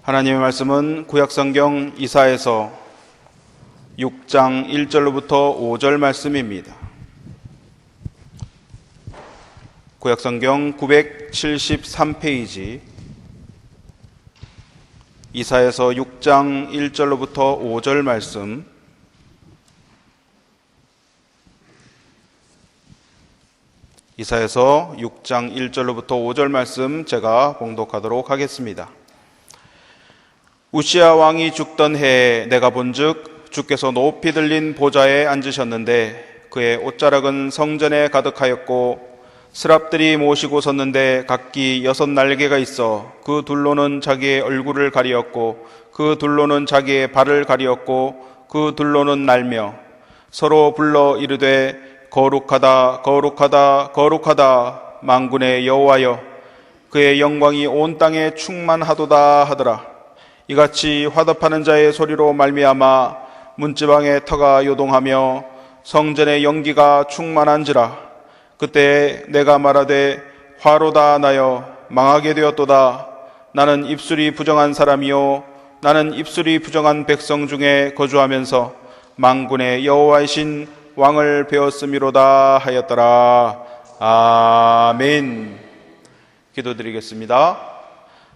하나님의 말씀은 구약성경 이사야서 6장 1절로부터 5절 말씀입니다. 구약성경 973페이지 이사야서 6장 1절로부터 5절 말씀, 이사야서 6장 1절로부터 5절 말씀 제가 봉독하도록 하겠습니다. 우시야 왕이 죽던 해에 내가 본즉 주께서 높이 들린 보좌에 앉으셨는데 그의 옷자락은 성전에 가득하였고 스랍들이 모시고 섰는데 각기 6 날개가 있어 그 둘로는 자기의 얼굴을 가리었고 그 둘로는 자기의 발을 가리었고 그 둘로는 날며 서로 불러 이르되 거룩하다 거룩하다 거룩하다 만군의 여호와여 그의 영광이 온 땅에 충만하도다 하더라. 이같이 화답하는 자의 소리로 말미암아 문지방의 터가 요동하며 성전의 연기가 충만한지라. 그때 내가 말하되 화로다 나여 망하게 되었도다. 나는 입술이 부정한 사람이요 나는 입술이 부정한 백성 중에 거주하면서 만군의 여호와이신 왕을 배웠음이로다 하였더라. 아멘. 기도드리겠습니다.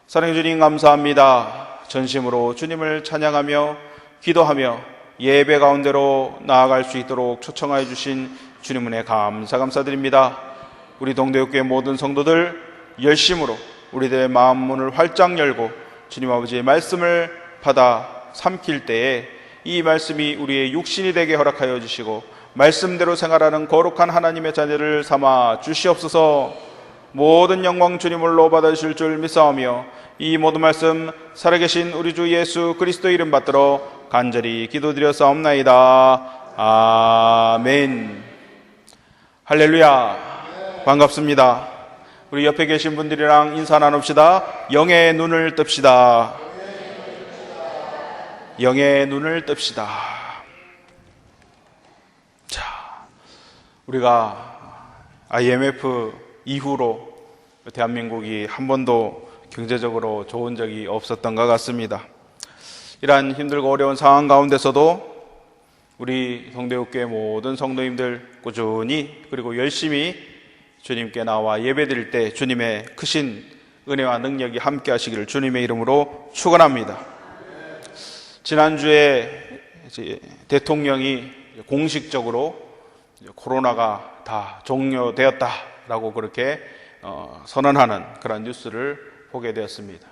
사랑해 주님 감사합니다. 전심으로 주님을 찬양하며 기도하며 예배 가운데로 나아갈 수 있도록 초청하여 주신 주님 은혜 감사드립니다. 우리 동대교회 모든 성도들 열심으로 우리들의 마음 문을 활짝 열고 주님 아버지의 말씀을 받아 삼킬 때에 이 말씀이 우리의 육신이 되게 허락하여 주시고 말씀대로 생활하는 거룩한 하나님의 자녀를 삼아 주시옵소서. 모든 영광 주님을로 받아주실 줄 믿사오며 이 모든 말씀 살아계신 우리 주 예수 그리스도 이름 받들어 간절히 기도드렸사옵나이다. 아멘. 할렐루야. 반갑습니다. 우리 옆에 계신 분들이랑 인사 나눕시다. 영의 눈을 뜹시다. 영의 눈을 뜹시다. 자, 우리가 IMF 이후로 대한민국이 한 번도 경제적으로 좋은 적이 없었던 것 같습니다. 이러한 힘들고 어려운 상황 가운데서도 우리 성대교회 모든 성도님들 꾸준히 그리고 열심히 주님께 나와 예배드릴 때 주님의 크신 은혜와 능력이 함께 하시기를 주님의 이름으로 축원합니다. 지난주에 대통령이 공식적으로 코로나가 다 종료되었다라고 그렇게 선언하는 그런 뉴스를 보게 되었습니다.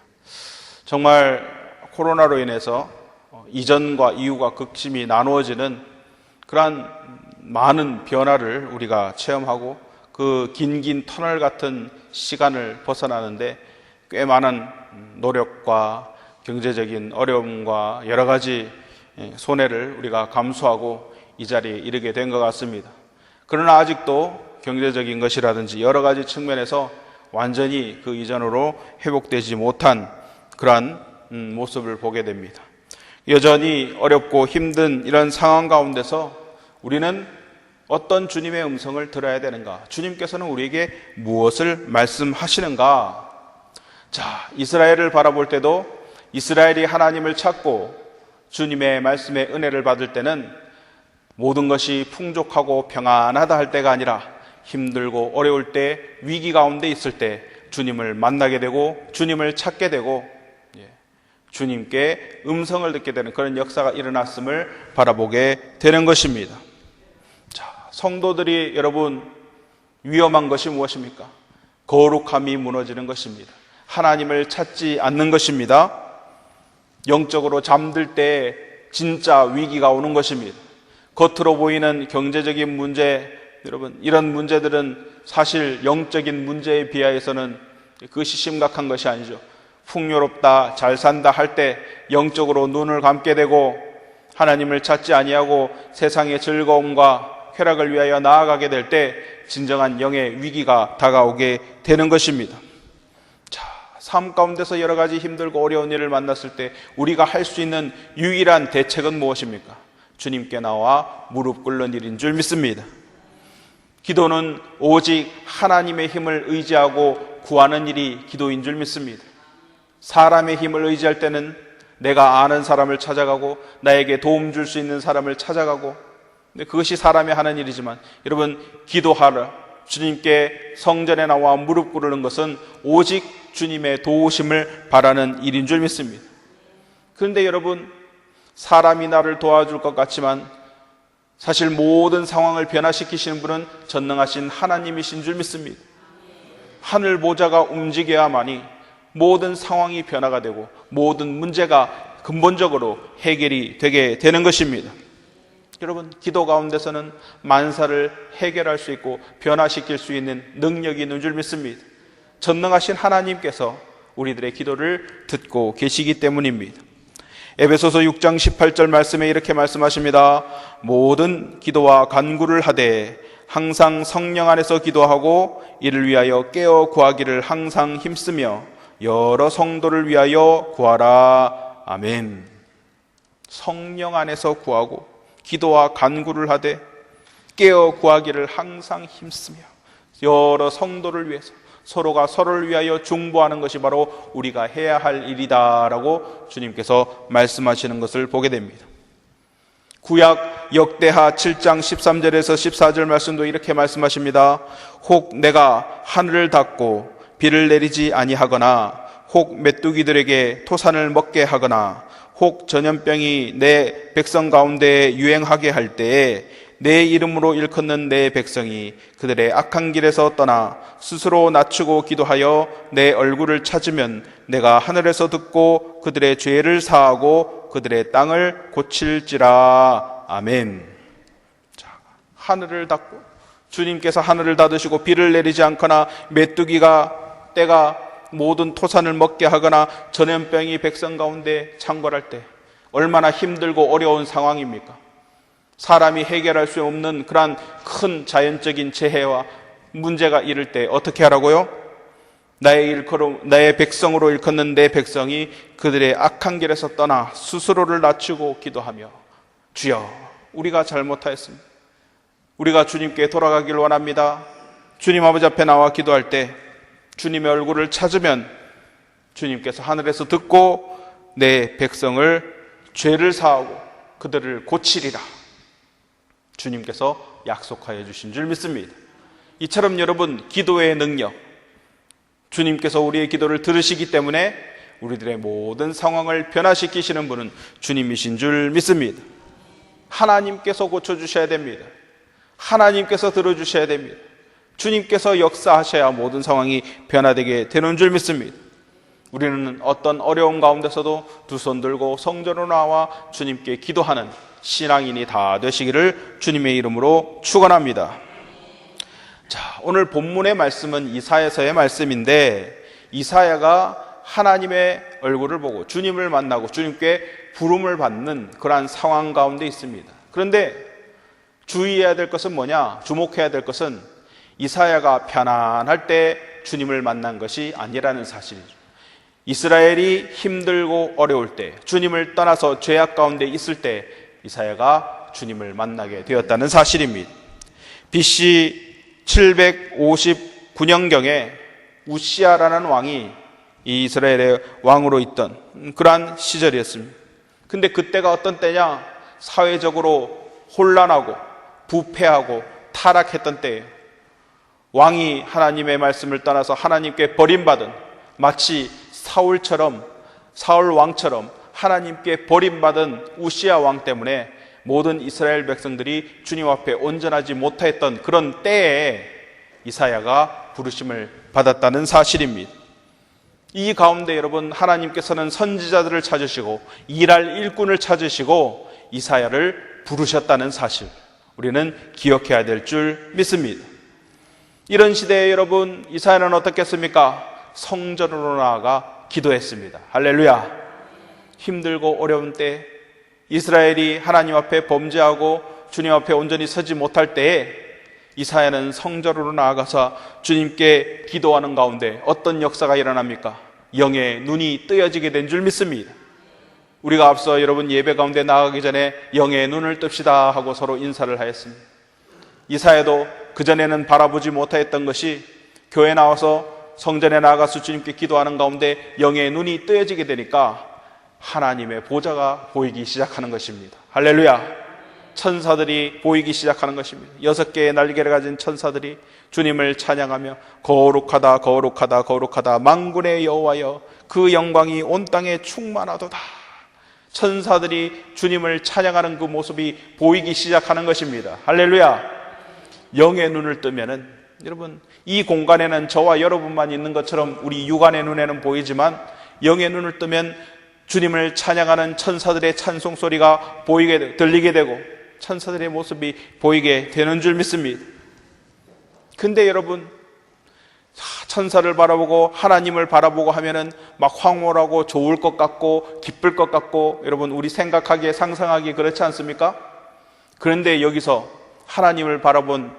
정말 코로나로 인해서 이전과 이후가 극심히 나누어지는 그러한 많은 변화를 우리가 체험하고 그 긴 터널 같은 시간을 벗어나는데 꽤 많은 노력과 경제적인 어려움과 여러 가지 손해를 우리가 감수하고 이 자리에 이르게 된 것 같습니다. 그러나 아직도 경제적인 것이라든지 여러 가지 측면에서 완전히 그 이전으로 회복되지 못한 그러한 모습을 보게 됩니다. 여전히 어렵고 힘든 이런 상황 가운데서 우리는 어떤 주님의 음성을 들어야 되는가? 주님께서는 우리에게 무엇을 말씀하시는가? 자, 이스라엘을 바라볼 때도 이스라엘이 하나님을 찾고 주님의 말씀의 은혜를 받을 때는 모든 것이 풍족하고 평안하다 할 때가 아니라 힘들고 어려울 때, 위기 가운데 있을 때 주님을 만나게 되고 주님을 찾게 되고 주님께 음성을 듣게 되는 그런 역사가 일어났음을 바라보게 되는 것입니다. 자, 성도들이 여러분 위험한 것이 무엇입니까? 거룩함이 무너지는 것입니다. 하나님을 찾지 않는 것입니다. 영적으로 잠들 때 진짜 위기가 오는 것입니다. 겉으로 보이는 경제적인 문제, 여러분 이런 문제들은 사실 영적인 문제에 비하여서는 그것이 심각한 것이 아니죠. 풍요롭다, 잘 산다 할 때 영적으로 눈을 감게 되고 하나님을 찾지 아니하고 세상의 즐거움과 쾌락을 위하여 나아가게 될 때 진정한 영의 위기가 다가오게 되는 것입니다. 자, 삶 가운데서 여러 가지 힘들고 어려운 일을 만났을 때 우리가 할 수 있는 유일한 대책은 무엇입니까? 주님께 나와 무릎 꿇는 일인 줄 믿습니다. 기도는 오직 하나님의 힘을 의지하고 구하는 일이 기도인 줄 믿습니다. 사람의 힘을 의지할 때는 내가 아는 사람을 찾아가고 나에게 도움 줄 수 있는 사람을 찾아가고, 근데 그것이 사람이 하는 일이지만 여러분, 기도하라 주님께 성전에 나와 무릎 꿇는 것은 오직 주님의 도우심을 바라는 일인 줄 믿습니다. 그런데 여러분, 사람이 나를 도와줄 것 같지만 사실 모든 상황을 변화시키시는 분은 전능하신 하나님이신 줄 믿습니다. 하늘 보좌가 움직여야만이 모든 상황이 변화가 되고 모든 문제가 근본적으로 해결이 되게 되는 것입니다. 여러분, 기도 가운데서는 만사를 해결할 수 있고 변화시킬 수 있는 능력이 있는 줄 믿습니다. 전능하신 하나님께서 우리들의 기도를 듣고 계시기 때문입니다. 에베소서 6장 18절 말씀에 이렇게 말씀하십니다. 모든 기도와 간구를 하되 항상 성령 안에서 기도하고 이를 위하여 깨어 구하기를 항상 힘쓰며 여러 성도를 위하여 구하라. 아멘. 성령 안에서 구하고 기도와 간구를 하되 깨어 구하기를 항상 힘쓰며 여러 성도를 위해서 서로가 서로를 위하여 중보하는 것이 바로 우리가 해야 할 일이다라고 주님께서 말씀하시는 것을 보게 됩니다. 구약 역대하 7장 13절에서 14절 말씀도 이렇게 말씀하십니다. 혹 내가 하늘을 닫고 비를 내리지 아니하거나 혹 메뚜기들에게 토산을 먹게 하거나 혹 전염병이 내 백성 가운데 유행하게 할 때에 내 이름으로 일컫는 내 백성이 그들의 악한 길에서 떠나 스스로 낮추고 기도하여 내 얼굴을 찾으면 내가 하늘에서 듣고 그들의 죄를 사하고 그들의 땅을 고칠지라. 아멘. 자, 하늘을 닫고 주님께서 하늘을 닫으시고 비를 내리지 않거나 메뚜기가 때가 모든 토산을 먹게 하거나 전염병이 백성 가운데 창궐할 때 얼마나 힘들고 어려운 상황입니까? 사람이 해결할 수 없는 그러한 큰 자연적인 재해와 문제가 이를 때 어떻게 하라고요? 나의 백성으로 일컫는 내 백성이 그들의 악한 길에서 떠나 스스로를 낮추고 기도하며 주여, 우리가 잘못하였습니다. 우리가 주님께 돌아가길 원합니다. 주님 아버지 앞에 나와 기도할 때 주님의 얼굴을 찾으면 주님께서 하늘에서 듣고 내 백성을 죄를 사하고 그들을 고치리라. 주님께서 약속하여 주신 줄 믿습니다. 이처럼 여러분, 기도의 능력, 주님께서 우리의 기도를 들으시기 때문에 우리들의 모든 상황을 변화시키시는 분은 주님이신 줄 믿습니다. 하나님께서 고쳐주셔야 됩니다. 하나님께서 들어주셔야 됩니다. 주님께서 역사하셔야 모든 상황이 변화되게 되는 줄 믿습니다. 우리는 어떤 어려움 가운데서도 두 손 들고 성전으로 나와 주님께 기도하는 신앙인이 다 되시기를 주님의 이름으로 축원합니다. 자, 오늘 본문의 말씀은 이사야서의 말씀인데, 이사야가 하나님의 얼굴을 보고 주님을 만나고 주님께 부름을 받는 그러한 상황 가운데 있습니다. 그런데 주의해야 될 것은 뭐냐? 주목해야 될 것은 이사야가 편안할 때 주님을 만난 것이 아니라는 사실이죠. 이스라엘이 힘들고 어려울 때, 주님을 떠나서 죄악 가운데 있을 때 이사야가 주님을 만나게 되었다는 사실입니다. BC 759년경에 우시아라는 왕이 이 이스라엘의 왕으로 있던 그러한 시절이었습니다. 근데 그때가 어떤 때냐? 사회적으로 혼란하고 부패하고 타락했던 때예요. 왕이 하나님의 말씀을 떠나서 하나님께 버림받은, 마치 사울 왕처럼 하나님께 버림받은 우시아 왕 때문에 모든 이스라엘 백성들이 주님 앞에 온전하지 못했던 그런 때에 이사야가 부르심을 받았다는 사실입니다. 이 가운데 여러분, 하나님께서는 선지자들을 찾으시고 일할 일꾼을 찾으시고 이사야를 부르셨다는 사실, 우리는 기억해야 될 줄 믿습니다. 이런 시대에 여러분, 이사야는 어떻게 했습니까? 성전으로 나아가 기도했습니다. 할렐루야. 힘들고 어려운 때, 이스라엘이 하나님 앞에 범죄하고 주님 앞에 온전히 서지 못할 때에 이사야는 성전으로 나아가서 주님께 기도하는 가운데 어떤 역사가 일어납니까? 영의 눈이 뜨여지게 된 줄 믿습니다. 우리가 앞서 여러분 예배 가운데 나가기 전에 영의 눈을 뜹시다 하고 서로 인사를 하였습니다. 이사야도 그전에는 바라보지 못했던 것이 교회 나와서 성전에 나아가서 주님께 기도하는 가운데 영의 눈이 뜨여지게 되니까 하나님의 보좌가 보이기 시작하는 것입니다. 할렐루야. 천사들이 보이기 시작하는 것입니다. 6개의 날개를 가진 천사들이 주님을 찬양하며 거룩하다 거룩하다 거룩하다 만군의 여호와여 그 영광이 온 땅에 충만하도다. 천사들이 주님을 찬양하는 그 모습이 보이기 시작하는 것입니다. 할렐루야. 영의 눈을 뜨면은 여러분 이 공간에는 저와 여러분만 있는 것처럼 우리 육안의 눈에는 보이지만 영의 눈을 뜨면 주님을 찬양하는 천사들의 찬송 소리가 들리게 되고 천사들의 모습이 보이게 되는 줄 믿습니다. 근데 여러분 천사를 바라보고 하나님을 바라보고 하면은 막 황홀하고 좋을 것 같고 기쁠 것 같고 여러분 우리 생각하기에 상상하기에 그렇지 않습니까? 그런데 여기서 하나님을 바라본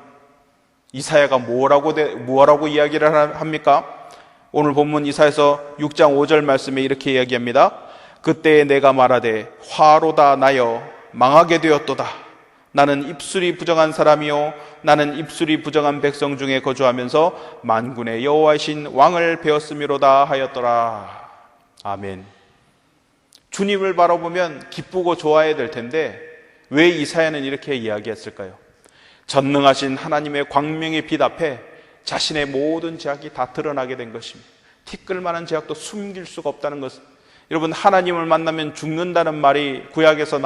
이사야가 뭐라고 이야기를 합니까? 오늘 본문 이사야서 6장 5절 말씀에 이렇게 이야기합니다. 그때 내가 말하되 화로다 나여 망하게 되었도다. 나는 입술이 부정한 사람이요 나는 입술이 부정한 백성 중에 거주하면서 만군의 여호와이신 왕을 배웠음이로다 하였더라. 아멘. 주님을 바라보면 기쁘고 좋아야 될 텐데 왜 이사야는 이렇게 이야기했을까요? 전능하신 하나님의 광명의 빛 앞에 자신의 모든 죄악이 다 드러나게 된 것입니다. 티끌만한 죄악도 숨길 수가 없다는 것. 여러분 하나님을 만나면 죽는다는 말이 구약에서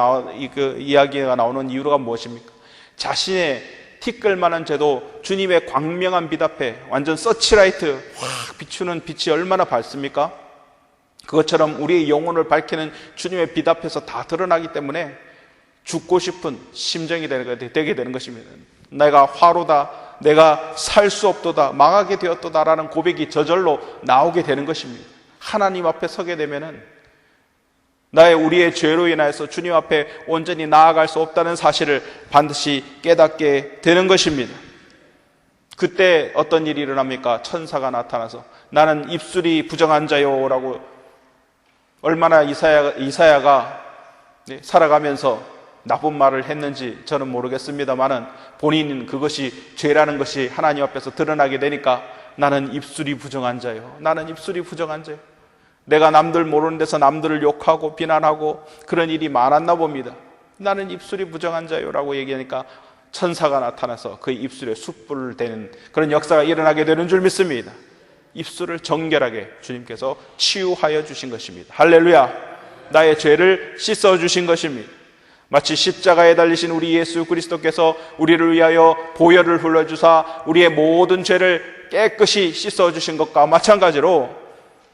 이야기가 나오는 이유가 무엇입니까? 자신의 티끌만한 죄도 주님의 광명한 빛 앞에 완전 서치라이트 확 비추는 빛이 얼마나 밝습니까? 그것처럼 우리의 영혼을 밝히는 주님의 빛 앞에서 다 드러나기 때문에 죽고 싶은 심정이 되게 되는 것입니다. 내가 화로다, 내가 살 수 없도다, 망하게 되었도다 라는 고백이 저절로 나오게 되는 것입니다. 하나님 앞에 서게 되면은 우리의 죄로 인하여서 주님 앞에 온전히 나아갈 수 없다는 사실을 반드시 깨닫게 되는 것입니다. 그때 어떤 일이 일어납니까? 천사가 나타나서 나는 입술이 부정한 자요 라고 얼마나 이사야가 살아가면서 나쁜 말을 했는지 저는 모르겠습니다만은 본인은 그것이 죄라는 것이 하나님 앞에서 드러나게 되니까 나는 입술이 부정한 자요. 나는 입술이 부정한 자요. 내가 남들 모르는 데서 남들을 욕하고 비난하고 그런 일이 많았나 봅니다. 나는 입술이 부정한 자요라고 얘기하니까 천사가 나타나서 그 입술에 숯불을 대는 그런 역사가 일어나게 되는 줄 믿습니다. 입술을 정결하게 주님께서 치유하여 주신 것입니다. 할렐루야. 나의 죄를 씻어 주신 것입니다. 마치 십자가에 달리신 우리 예수 그리스도께서 우리를 위하여 보혈을 흘려주사 우리의 모든 죄를 깨끗이 씻어 주신 것과 마찬가지로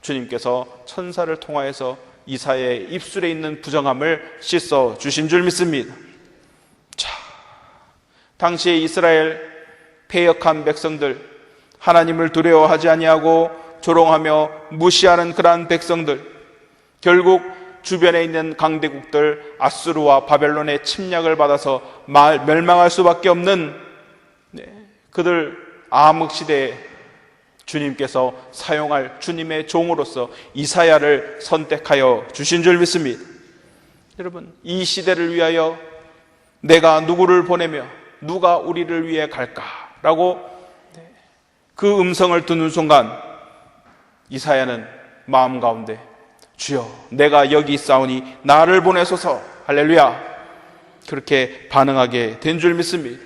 주님께서 천사를 통하여서 이사야의 입술에 있는 부정함을 씻어 주신 줄 믿습니다. 자, 당시에 이스라엘 패역한 백성들, 하나님을 두려워하지 아니하고 조롱하며 무시하는 그러한 백성들, 결국 주변에 있는 강대국들 아수르와 바벨론의 침략을 받아서 멸망할 수밖에 없는 그들 암흑시대에 주님께서 사용할 주님의 종으로서 이사야를 선택하여 주신 줄 믿습니다. 여러분, 이 시대를 위하여 내가 누구를 보내며 누가 우리를 위해 갈까라고 그 음성을 듣는 순간 이사야는 마음 가운데 주여 내가 여기 있사오니 나를 보내소서 할렐루야 그렇게 반응하게 된 줄 믿습니다.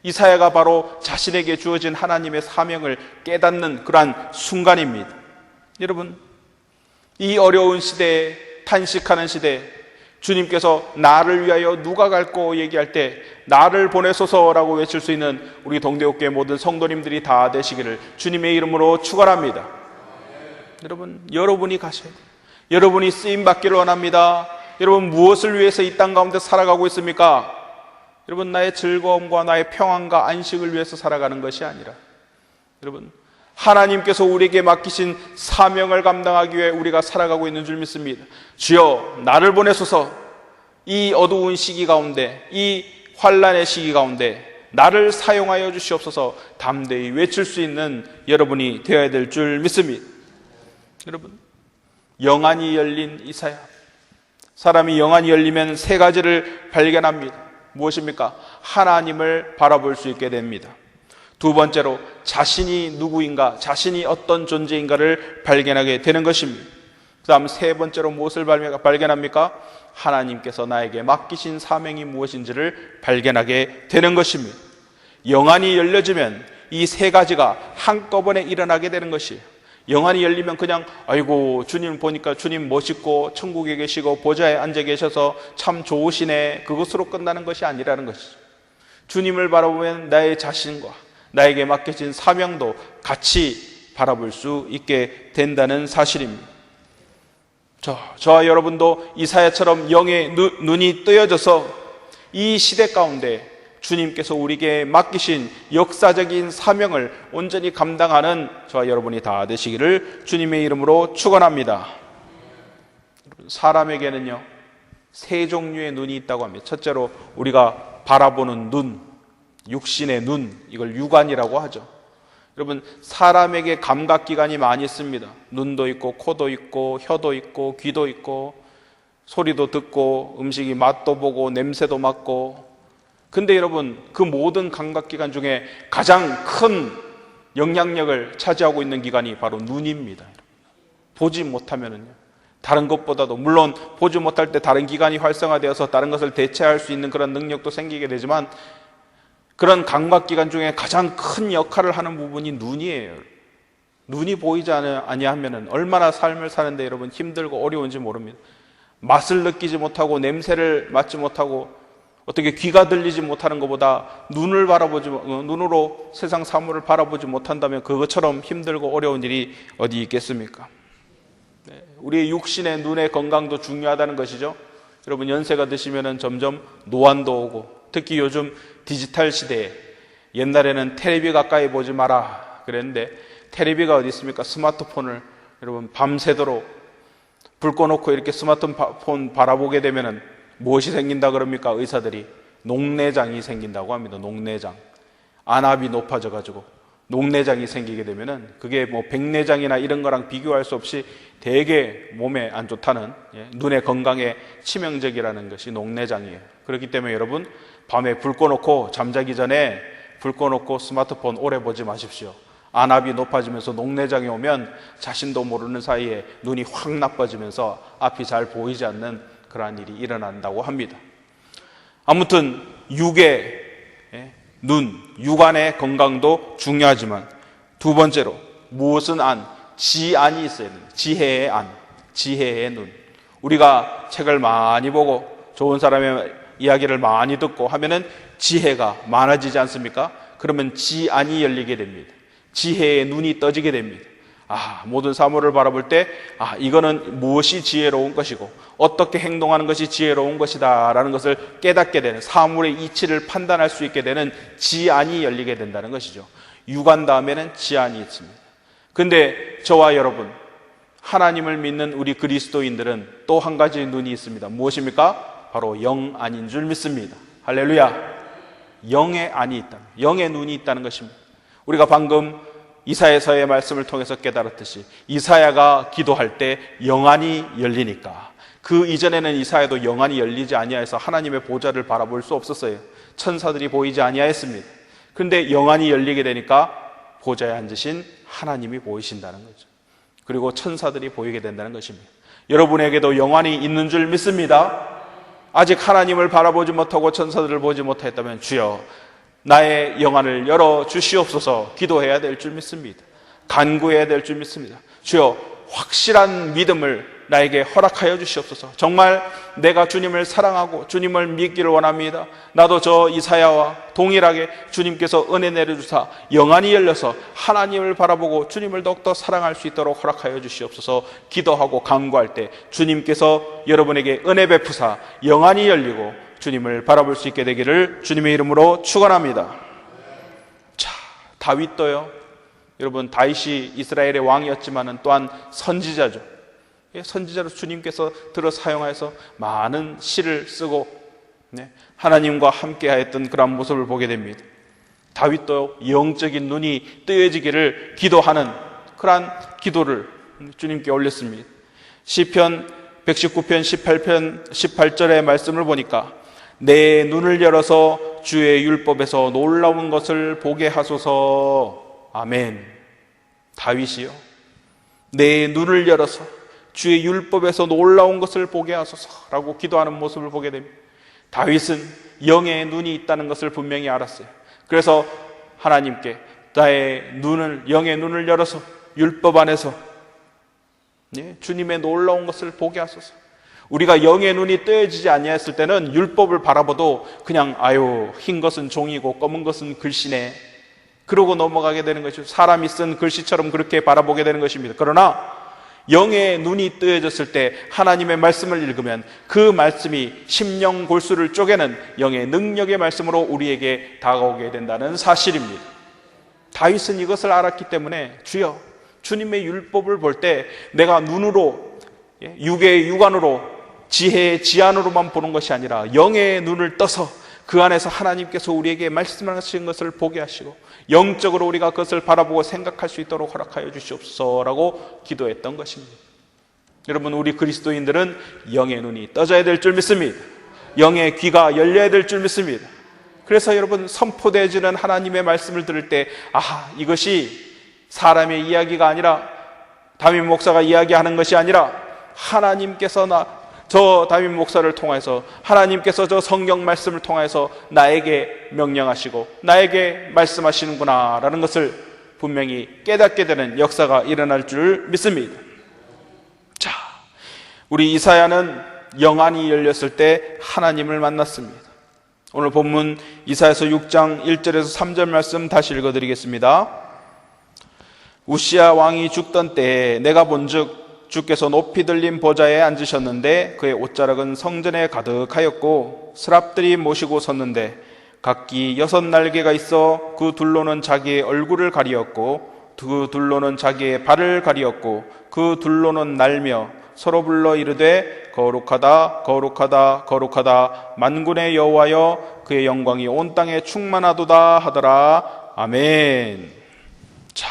이사야가 바로 자신에게 주어진 하나님의 사명을 깨닫는 그러한 순간입니다. 여러분, 이 어려운 시대에 탄식하는 시대에 주님께서 나를 위하여 누가 갈꼬 얘기할 때 나를 보내소서라고 외칠 수 있는 우리 동대옥교회 모든 성도님들이 다 되시기를 주님의 이름으로 축원합니다. 여러분, 여러분이 가셔야 돼요. 여러분이 쓰임받기를 원합니다. 여러분, 무엇을 위해서 이 땅 가운데 살아가고 있습니까? 여러분, 나의 즐거움과 나의 평안과 안식을 위해서 살아가는 것이 아니라 여러분, 하나님께서 우리에게 맡기신 사명을 감당하기 위해 우리가 살아가고 있는 줄 믿습니다. 주여 나를 보내소서. 이 어두운 시기 가운데, 이 환난의 시기 가운데 나를 사용하여 주시옵소서 담대히 외칠 수 있는 여러분이 되어야 될 줄 믿습니다. 여러분, 영안이 열린 이사야. 사람이 영안이 열리면 세 가지를 발견합니다. 무엇입니까? 하나님을 바라볼 수 있게 됩니다. 두 번째로 자신이 누구인가, 자신이 어떤 존재인가를 발견하게 되는 것입니다. 그 다음 세 번째로 무엇을 발견합니까? 하나님께서 나에게 맡기신 사명이 무엇인지를 발견하게 되는 것입니다. 영안이 열려지면 이 세 가지가 한꺼번에 일어나게 되는 것이에요. 영안이 열리면 그냥 아이고 주님 보니까 주님 멋있고 천국에 계시고 보좌에 앉아 계셔서 참 좋으시네, 그것으로 끝나는 것이 아니라는 것이죠. 주님을 바라보면 나의 자신과 나에게 맡겨진 사명도 같이 바라볼 수 있게 된다는 사실입니다. 저와 여러분도 이사야처럼 영의 눈이 뜨여져서 이 시대 가운데 주님께서 우리에게 맡기신 역사적인 사명을 온전히 감당하는 저와 여러분이 다 되시기를 주님의 이름으로 축원합니다. 사람에게는요, 세 종류의 눈이 있다고 합니다. 첫째로 우리가 바라보는 눈, 육신의 눈, 이걸 육안이라고 하죠. 여러분, 사람에게 감각기관이 많이 있습니다. 눈도 있고 코도 있고 혀도 있고 귀도 있고 소리도 듣고 음식이 맛도 보고 냄새도 맡고. 근데 여러분, 그 모든 감각기관 중에 가장 큰 영향력을 차지하고 있는 기관이 바로 눈입니다. 보지 못하면은요, 다른 것보다도, 물론 보지 못할 때 다른 기관이 활성화되어서 다른 것을 대체할 수 있는 그런 능력도 생기게 되지만, 그런 감각기관 중에 가장 큰 역할을 하는 부분이 눈이에요. 눈이 보이지 아니하면 얼마나 삶을 사는데 여러분 힘들고 어려운지 모릅니다. 맛을 느끼지 못하고 냄새를 맡지 못하고 어떻게 귀가 들리지 못하는 것보다 눈으로 세상 사물을 바라보지 못한다면 그것처럼 힘들고 어려운 일이 어디 있겠습니까? 우리의 육신의 눈의 건강도 중요하다는 것이죠. 여러분, 연세가 드시면 점점 노안도 오고, 특히 요즘 디지털 시대에, 옛날에는 텔레비 가까이 보지 마라 그랬는데 텔레비가 어디 있습니까? 스마트폰을 여러분 밤새도록 불 꺼놓고 이렇게 스마트폰 바라보게 되면은 무엇이 생긴다 그럽니까? 의사들이 녹내장이 생긴다고 합니다. 녹내장. 안압이 높아져 가지고 녹내장이 생기게 되면은 그게 뭐 백내장이나 이런 거랑 비교할 수 없이 되게 몸에 안 좋다는, 눈의 건강에 치명적이라는 것이 녹내장이에요. 그렇기 때문에 여러분, 밤에 불 꺼놓고 잠자기 전에 불 꺼놓고 스마트폰 오래 보지 마십시오. 안압이 높아지면서 녹내장이 오면 자신도 모르는 사이에 눈이 확 나빠지면서 앞이 잘 보이지 않는 그러한 일이 일어난다고 합니다. 아무튼 육의 눈, 육안의 건강도 중요하지만 두 번째로 무엇은 안, 지안이 있어야 됩니다. 지혜의 안, 지혜의 눈. 우리가 책을 많이 보고 좋은 사람의 이야기를 많이 듣고 하면은 지혜가 많아지지 않습니까? 그러면 지안이 열리게 됩니다. 지혜의 눈이 떠지게 됩니다. 모든 사물을 바라볼 때 이거는 무엇이 지혜로운 것이고 어떻게 행동하는 것이 지혜로운 것이다 라는 것을 깨닫게 되는, 사물의 이치를 판단할 수 있게 되는 지안이 열리게 된다는 것이죠. 육안 다음에는 지안이 있습니다. 근데 저와 여러분, 하나님을 믿는 우리 그리스도인들은 또 한 가지 눈이 있습니다. 무엇입니까? 바로 영안인 줄 믿습니다. 할렐루야. 영의 안이 있다, 영의 눈이 있다는 것입니다. 우리가 방금 이사야서의 말씀을 통해서 깨달았듯이 이사야가 기도할 때 영안이 열리니까, 그 이전에는 이사야도 영안이 열리지 아니하여서 하나님의 보좌를 바라볼 수 없었어요. 천사들이 보이지 아니하였습니다. 그런데 영안이 열리게 되니까 보좌에 앉으신 하나님이 보이신다는 거죠. 그리고 천사들이 보이게 된다는 것입니다. 여러분에게도 영안이 있는 줄 믿습니다. 아직 하나님을 바라보지 못하고 천사들을 보지 못했다면 주여 나의 영안을 열어 주시옵소서 기도해야 될 줄 믿습니다. 간구해야 될 줄 믿습니다. 주여 확실한 믿음을 나에게 허락하여 주시옵소서. 정말 내가 주님을 사랑하고 주님을 믿기를 원합니다. 나도 저 이사야와 동일하게 주님께서 은혜 내려주사 영안이 열려서 하나님을 바라보고 주님을 더욱더 사랑할 수 있도록 허락하여 주시옵소서 기도하고 간구할 때 주님께서 여러분에게 은혜 베푸사 영안이 열리고 주님을 바라볼 수 있게 되기를 주님의 이름으로 축원합니다. 자, 다윗도요. 여러분, 다윗이 이스라엘의 왕이었지만 또한 선지자죠. 선지자로 주님께서 들어 사용하여서 많은 시를 쓰고 하나님과 함께 하였던 그런 모습을 보게 됩니다. 다윗도 영적인 눈이 뜨여지기를 기도하는 그러한 기도를 주님께 올렸습니다. 시편 119편 18절의 말씀을 보니까 내 눈을 열어서 주의 율법에서 놀라운 것을 보게 하소서. 아멘. 다윗이요, 내 눈을 열어서 주의 율법에서 놀라운 것을 보게 하소서라고 기도하는 모습을 보게 됩니다. 다윗은 영의 눈이 있다는 것을 분명히 알았어요. 그래서 하나님께 나의 눈을, 영의 눈을 열어서 율법 안에서 주님의 놀라운 것을 보게 하소서. 우리가 영의 눈이 뜨여지지 아니했을 때는 율법을 바라봐도 그냥 아유, 흰 것은 종이고 검은 것은 글씨네, 그러고 넘어가게 되는 것이죠. 사람이 쓴 글씨처럼 그렇게 바라보게 되는 것입니다. 그러나 영의 눈이 뜨여졌을 때 하나님의 말씀을 읽으면 그 말씀이 심령 골수를 쪼개는 영의 능력의 말씀으로 우리에게 다가오게 된다는 사실입니다. 다윗은 이것을 알았기 때문에 주여, 주님의 율법을 볼 때 내가 눈으로, 육의 육안으로, 지혜의 지안으로만 보는 것이 아니라 영의 눈을 떠서 그 안에서 하나님께서 우리에게 말씀하신 것을 보게 하시고 영적으로 우리가 그것을 바라보고 생각할 수 있도록 허락하여 주시옵소서라고 기도했던 것입니다. 여러분, 우리 그리스도인들은 영의 눈이 떠져야 될 줄 믿습니다. 영의 귀가 열려야 될 줄 믿습니다. 그래서 여러분, 선포되어지는 하나님의 말씀을 들을 때 이것이 사람의 이야기가 아니라, 담임 목사가 이야기하는 것이 아니라 하나님께서 저 담임 목사를 통해서, 하나님께서 저 성경 말씀을 통해서 나에게 명령하시고 나에게 말씀하시는구나 라는 것을 분명히 깨닫게 되는 역사가 일어날 줄 믿습니다. 자, 우리 이사야는 영안이 열렸을 때 하나님을 만났습니다. 오늘 본문 이사야서 6장 1절에서 3절 말씀 다시 읽어드리겠습니다. 우시야 왕이 죽던 때에 내가 본즉 주께서 높이 들린 보좌에 앉으셨는데 그의 옷자락은 성전에 가득하였고 스랍들이 모시고 섰는데 각기 6날개가 있어 그 둘로는 자기의 얼굴을 가리었고 그 둘로는 자기의 발을 가리었고 그 둘로는 날며 서로 불러 이르되 거룩하다 거룩하다 거룩하다 만군의 여호와여 그의 영광이 온 땅에 충만하도다 하더라. 아멘. 자,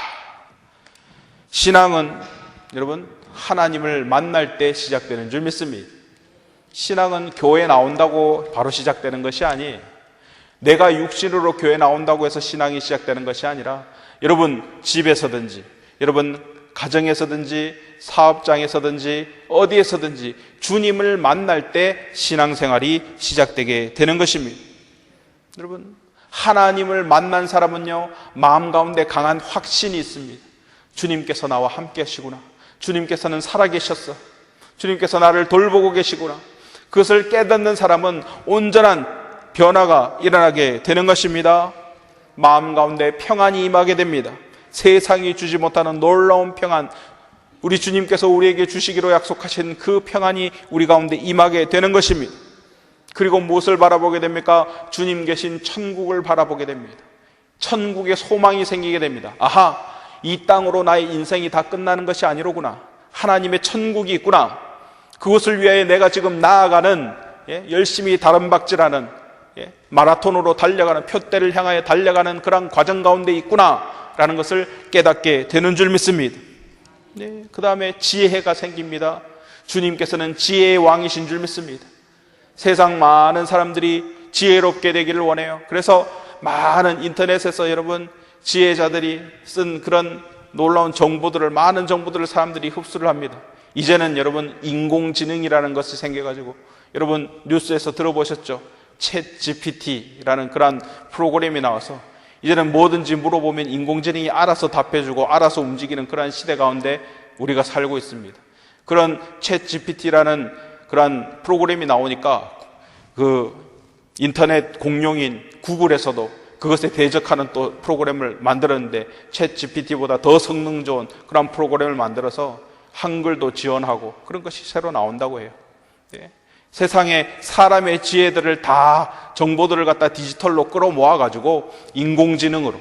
신앙은 여러분 하나님을 만날 때 시작되는 줄 믿습니다. 신앙은 교회 나온다고 바로 시작되는 것이 아니에요. 내가 육신으로 교회 나온다고 해서 신앙이 시작되는 것이 아니라 여러분 집에서든지, 여러분 가정에서든지, 사업장에서든지, 어디에서든지 주님을 만날 때 신앙생활이 시작되게 되는 것입니다. 여러분, 하나님을 만난 사람은요, 마음 가운데 강한 확신이 있습니다. 주님께서 나와 함께 하시구나, 주님께서는 살아계셨어, 주님께서 나를 돌보고 계시구나. 그것을 깨닫는 사람은 온전한 변화가 일어나게 되는 것입니다. 마음 가운데 평안이 임하게 됩니다. 세상이 주지 못하는 놀라운 평안, 우리 주님께서 우리에게 주시기로 약속하신 그 평안이 우리 가운데 임하게 되는 것입니다. 그리고 무엇을 바라보게 됩니까? 주님 계신 천국을 바라보게 됩니다. 천국의 소망이 생기게 됩니다. 아하, 이 땅으로 나의 인생이 다 끝나는 것이 아니로구나. 하나님의 천국이 있구나. 그것을 위하여 내가 지금 나아가는, 열심히 다름박질하는, 마라톤으로 달려가는, 표대를 향하여 달려가는 그런 과정 가운데 있구나 라는 것을 깨닫게 되는 줄 믿습니다. 그 다음에 지혜가 생깁니다. 주님께서는 지혜의 왕이신 줄 믿습니다. 세상 많은 사람들이 지혜롭게 되기를 원해요. 그래서 많은 인터넷에서 여러분 지혜자들이 쓴 그런 놀라운 정보들을, 많은 정보들을 사람들이 흡수를 합니다. 이제는 여러분 인공지능이라는 것이 생겨가지고, 여러분 뉴스에서 들어보셨죠? 챗 GPT라는 그런 프로그램이 나와서 이제는 뭐든지 물어보면 인공지능이 알아서 답해주고 알아서 움직이는 그런 시대 가운데 우리가 살고 있습니다. 그런 챗 GPT라는 그런 프로그램이 나오니까 그 인터넷 공룡인 구글에서도 그것에 대적하는 또 프로그램을 만들었는데, 챗 GPT보다 더 성능 좋은 그런 프로그램을 만들어서 한글도 지원하고 그런 것이 새로 나온다고 해요. 세상에 사람의 지혜들을 다, 정보들을 갖다 디지털로 끌어모아 가지고 인공지능으로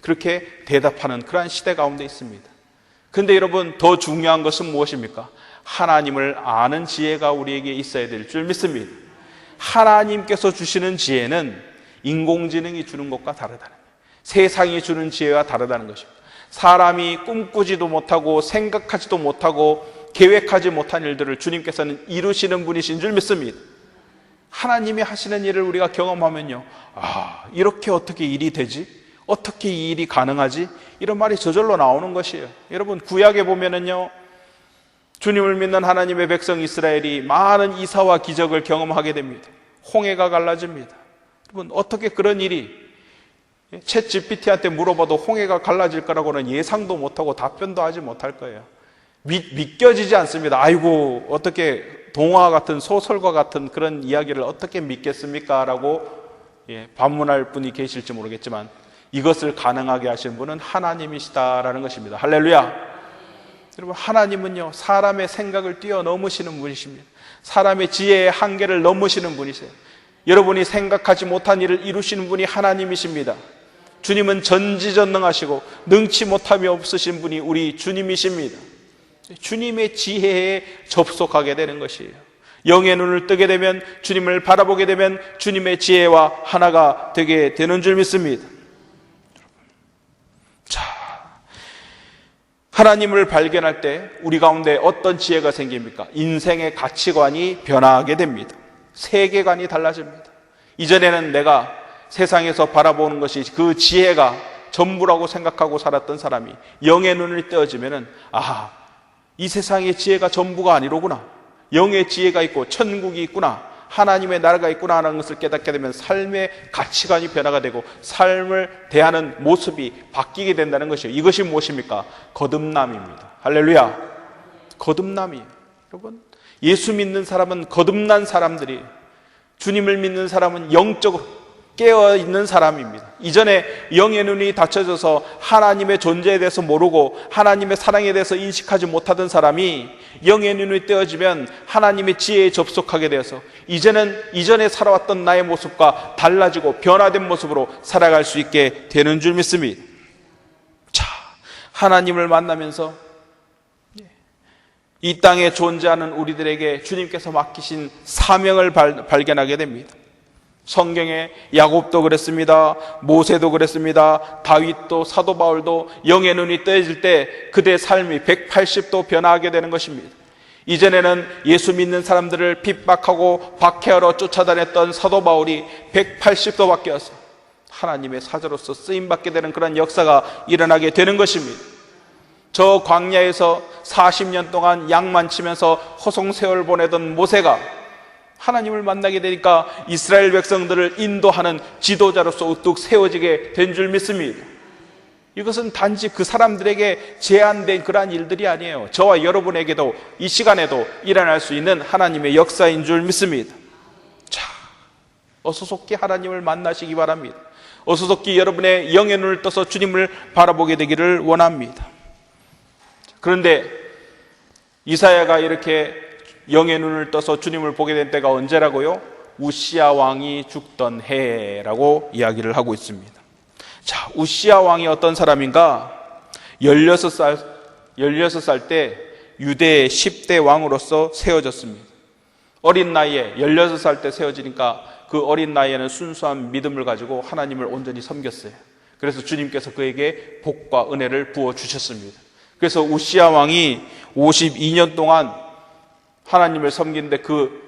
그렇게 대답하는 그러한 시대 가운데 있습니다. 그런데 여러분, 더 중요한 것은 무엇입니까? 하나님을 아는 지혜가 우리에게 있어야 될 줄 믿습니다. 하나님께서 주시는 지혜는 인공지능이 주는 것과 다르다는 거예요. 세상이 주는 지혜와 다르다는 것입니다. 사람이 꿈꾸지도 못하고 생각하지도 못하고 계획하지 못한 일들을 주님께서는 이루시는 분이신 줄 믿습니다. 하나님이 하시는 일을 우리가 경험하면요, 아, 이렇게 어떻게 일이 되지? 어떻게 이 일이 가능하지? 이런 말이 저절로 나오는 것이에요. 여러분, 구약에 보면은요, 주님을 믿는 하나님의 백성 이스라엘이 많은 이사와 기적을 경험하게 됩니다. 홍해가 갈라집니다. 여러분, 어떻게 그런 일이, 챗 GPT한테 물어봐도 홍해가 갈라질 거라고는 예상도 못하고 답변도 하지 못할 거예요. 믿겨지지 않습니다. 아이고, 어떻게 동화 같은, 소설과 같은 그런 이야기를 어떻게 믿겠습니까? 라고 반문할 분이 계실지 모르겠지만, 이것을 가능하게 하신 분은 하나님이시다라는 것입니다. 할렐루야. 여러분, 하나님은요, 사람의 생각을 뛰어넘으시는 분이십니다. 사람의 지혜의 한계를 넘으시는 분이세요. 여러분이 생각하지 못한 일을 이루시는 분이 하나님이십니다. 주님은 전지전능하시고 능치 못함이 없으신 분이 우리 주님이십니다. 주님의 지혜에 접속하게 되는 것이에요. 영의 눈을 뜨게 되면, 주님을 바라보게 되면 주님의 지혜와 하나가 되게 되는 줄 믿습니다. 자, 하나님을 발견할 때 우리 가운데 어떤 지혜가 생깁니까? 인생의 가치관이 변화하게 됩니다. 세계관이 달라집니다. 이전에는 내가 세상에서 바라보는 것이 그 지혜가 전부라고 생각하고 살았던 사람이 영의 눈을 떼어지면은, 아, 이 세상의 지혜가 전부가 아니로구나. 영의 지혜가 있고 천국이 있구나. 하나님의 나라가 있구나 하는 것을 깨닫게 되면 삶의 가치관이 변화가 되고 삶을 대하는 모습이 바뀌게 된다는 것이에요. 이것이 무엇입니까? 거듭남입니다. 할렐루야. 거듭남이에요. 여러분, 예수 믿는 사람은 거듭난 사람들이, 주님을 믿는 사람은 영적으로 깨어있는 사람입니다. 이전에 영의 눈이 닫혀져서 하나님의 존재에 대해서 모르고 하나님의 사랑에 대해서 인식하지 못하던 사람이 영의 눈이 떼어지면 하나님의 지혜에 접속하게 되어서 이제는 이전에 살아왔던 나의 모습과 달라지고 변화된 모습으로 살아갈 수 있게 되는 줄 믿습니다. 자, 하나님을 만나면서 이 땅에 존재하는 우리들에게 주님께서 맡기신 사명을 발견하게 됩니다. 성경에 야곱도 그랬습니다. 모세도 그랬습니다. 다윗도, 사도 바울도 영의 눈이 떼어질 때 그들의 삶이 180도 변화하게 되는 것입니다. 이전에는 예수 믿는 사람들을 핍박하고 박해하러 쫓아다녔던 사도 바울이 180도 바뀌어서 하나님의 사자로서 쓰임받게 되는 그런 역사가 일어나게 되는 것입니다. 저 광야에서 40년 동안 양만 치면서 허송세월 보내던 모세가 하나님을 만나게 되니까 이스라엘 백성들을 인도하는 지도자로서 우뚝 세워지게 된 줄 믿습니다. 이것은 단지 그 사람들에게 제한된 그러한 일들이 아니에요. 저와 여러분에게도 이 시간에도 일어날 수 있는 하나님의 역사인 줄 믿습니다. 자, 어수속히 하나님을 만나시기 바랍니다. 어수속히 여러분의 영의 눈을 떠서 주님을 바라보게 되기를 원합니다. 그런데 이사야가 이렇게 영의 눈을 떠서 주님을 보게 된 때가 언제라고요? 우시야 왕이 죽던 해라고 이야기를 하고 있습니다. 자, 우시야 왕이 어떤 사람인가? 16살 때 유대의 10대 왕으로서 세워졌습니다. 어린 나이에 16살 때 세워지니까 그 어린 나이에는 순수한 믿음을 가지고 하나님을 온전히 섬겼어요. 그래서 주님께서 그에게 복과 은혜를 부어주셨습니다. 그래서 우시야 왕이 52년 동안 하나님을 섬기는데 그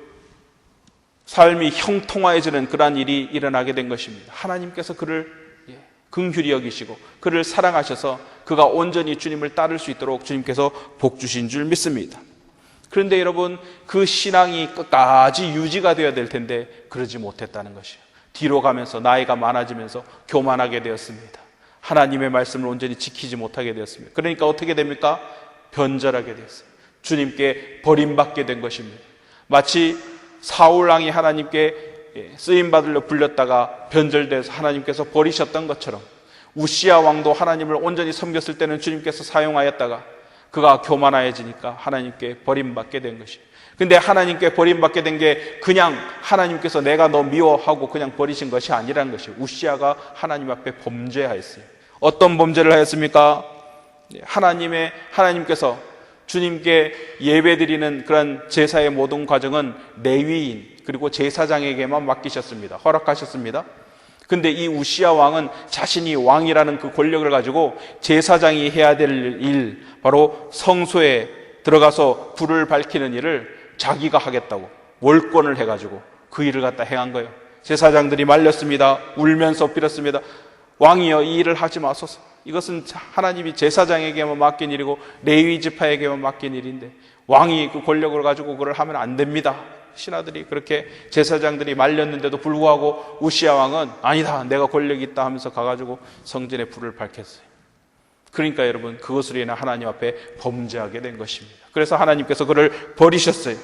삶이 형통화해지는 그러한 일이 일어나게 된 것입니다. 하나님께서 그를 긍휼히 여기시고 그를 사랑하셔서 그가 온전히 주님을 따를 수 있도록 주님께서 복 주신 줄 믿습니다. 그런데 여러분, 그 신앙이 끝까지 유지가 되어야 될 텐데 그러지 못했다는 것이에요. 뒤로 가면서 나이가 많아지면서 교만하게 되었습니다. 하나님의 말씀을 온전히 지키지 못하게 되었습니다. 그러니까 어떻게 됩니까? 변절하게 되었어요. 주님께 버림받게 된 것입니다. 마치 사울왕이 하나님께 쓰임받으려 불렸다가 변절돼서 하나님께서 버리셨던 것처럼 우시야 왕도 하나님을 온전히 섬겼을 때는 주님께서 사용하였다가 그가 교만해지니까 하나님께 버림받게 된 것이에요. 근데 하나님께 버림받게 된 게 그냥 하나님께서 내가 너 미워하고 그냥 버리신 것이 아니라는 것이에요. 우시야가 하나님 앞에 범죄하였어요. 어떤 범죄를 하였습니까? 하나님께서 주님께 예배드리는 그런 제사의 모든 과정은 레위인 그리고 제사장에게만 맡기셨습니다. 허락하셨습니다. 근데 이 우시야 왕은 자신이 왕이라는 그 권력을 가지고 제사장이 해야 될 일, 바로 성소에 들어가서 불을 밝히는 일을 자기가 하겠다고 월권을 해가지고 그 일을 갖다 행한 거예요. 제사장들이 말렸습니다. 울면서 빌었습니다. 왕이여, 이 일을 하지 마소서. 이것은 하나님이 제사장에게만 맡긴 일이고 레위 지파에게만 맡긴 일인데 왕이 그 권력을 가지고 그걸 하면 안 됩니다. 신하들이 그렇게 제사장들이 말렸는데도 불구하고 우시야 왕은 아니다, 내가 권력이 있다 하면서 가가지고 성전에 불을 밝혔어요. 그러니까 여러분, 그것으로 인해 하나님 앞에 범죄하게 된 것입니다. 그래서 하나님께서 그를 버리셨어요.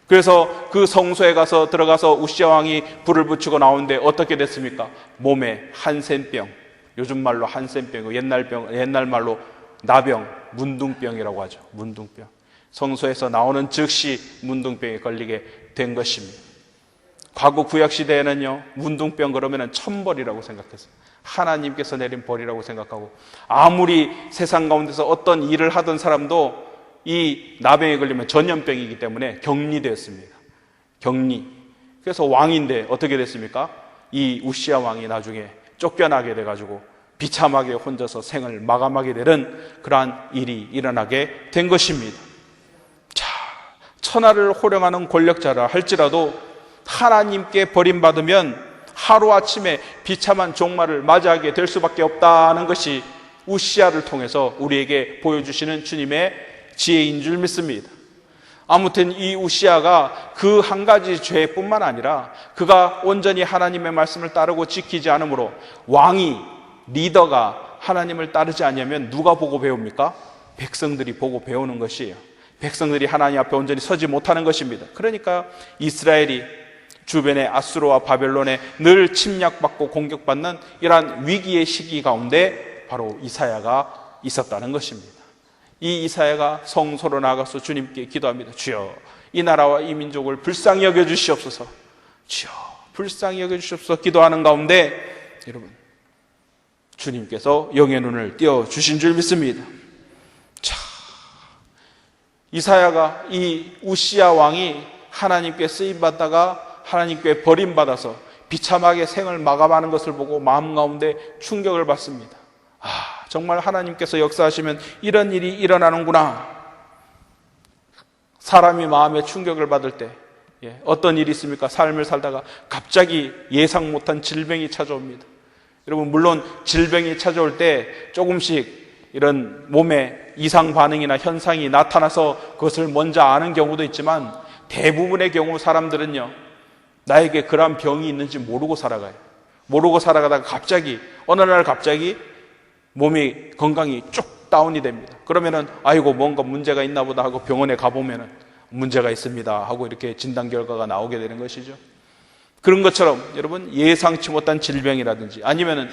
그래서 그 성소에 가서 들어가서 우시야 왕이 불을 붙이고 나오는데 어떻게 됐습니까? 몸에 한센병, 요즘 말로 한센병이고 옛날 말로 나병, 문둥병이라고 하죠. 문둥병. 성소에서 나오는 즉시 문둥병에 걸리게 된 것입니다. 과거 구약시대에는요, 문둥병 그러면 천벌이라고 생각했어요. 하나님께서 내린 벌이라고 생각하고, 아무리 세상 가운데서 어떤 일을 하던 사람도 이 나병에 걸리면 전염병이기 때문에 격리되었습니다. 격리. 그래서 왕인데 어떻게 됐습니까? 이 우시야 왕이 나중에 쫓겨나게 돼가지고 비참하게 혼자서 생을 마감하게 되는 그러한 일이 일어나게 된 것입니다. 자, 천하를 호령하는 권력자라 할지라도 하나님께 버림받으면 하루아침에 비참한 종말을 맞이하게 될 수밖에 없다는 것이 우시야를 통해서 우리에게 보여주시는 주님의 지혜인 줄 믿습니다. 아무튼 이 우시야가 그 한 가지 죄뿐만 아니라 그가 온전히 하나님의 말씀을 따르고 지키지 않으므로, 왕이, 리더가 하나님을 따르지 않으면 누가 보고 배웁니까? 백성들이 보고 배우는 것이에요. 백성들이 하나님 앞에 온전히 서지 못하는 것입니다. 그러니까 이스라엘이 주변의 아수르와 바벨론에 늘 침략받고 공격받는 이러한 위기의 시기 가운데 바로 이사야가 있었다는 것입니다. 이 이사야가 성소로 나가서 주님께 기도합니다. 주여, 이 나라와 이 민족을 불쌍히 여겨주시옵소서. 주여, 불쌍히 여겨주시옵소서 기도하는 가운데 여러분, 주님께서 영의 눈을 띄워주신 줄 믿습니다. 자, 이사야가 이 우시야 왕이 하나님께 쓰임받다가 하나님께 버림받아서 비참하게 생을 마감하는 것을 보고 마음 가운데 충격을 받습니다. 정말 하나님께서 역사하시면 이런 일이 일어나는구나. 사람이 마음에 충격을 받을 때 어떤 일이 있습니까? 삶을 살다가 갑자기 예상 못한 질병이 찾아옵니다. 여러분, 물론 질병이 찾아올 때 조금씩 이런 몸에 이상 반응이나 현상이 나타나서 그것을 먼저 아는 경우도 있지만, 대부분의 경우 사람들은요, 나에게 그런 병이 있는지 모르고 살아가요. 모르고 살아가다가 갑자기 어느 날 갑자기 몸이 건강이 쭉 다운이 됩니다. 그러면은 아이고, 뭔가 문제가 있나 보다 하고 병원에 가보면은 문제가 있습니다 하고 이렇게 진단 결과가 나오게 되는 것이죠. 그런 것처럼 여러분, 예상치 못한 질병이라든지 아니면은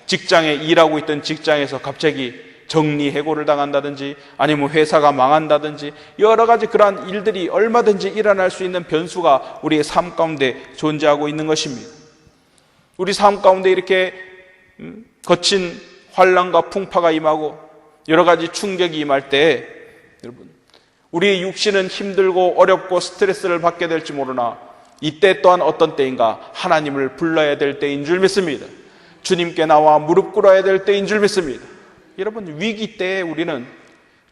직장에 일하고 있던 직장에서 갑자기 정리해고를 당한다든지 아니면 회사가 망한다든지 여러 가지 그러한 일들이 얼마든지 일어날 수 있는 변수가 우리의 삶 가운데 존재하고 있는 것입니다. 우리 삶 가운데 이렇게 거친 환난과 풍파가 임하고 여러 가지 충격이 임할 때 여러분, 우리의 육신은 힘들고 어렵고 스트레스를 받게 될지 모르나 이때 또한 어떤 때인가 하나님을 불러야 될 때인 줄 믿습니다. 주님께 나와 무릎 꿇어야 될 때인 줄 믿습니다. 여러분, 위기 때에 우리는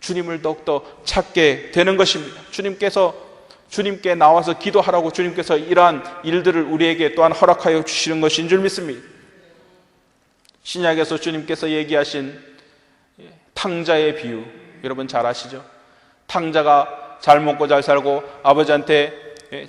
주님을 더욱더 찾게 되는 것입니다. 주님께 나와서 기도하라고 주님께서 이러한 일들을 우리에게 또한 허락하여 주시는 것인 줄 믿습니다. 신약에서 주님께서 얘기하신 탕자의 비유, 여러분 잘 아시죠? 탕자가 잘 먹고 잘 살고 아버지한테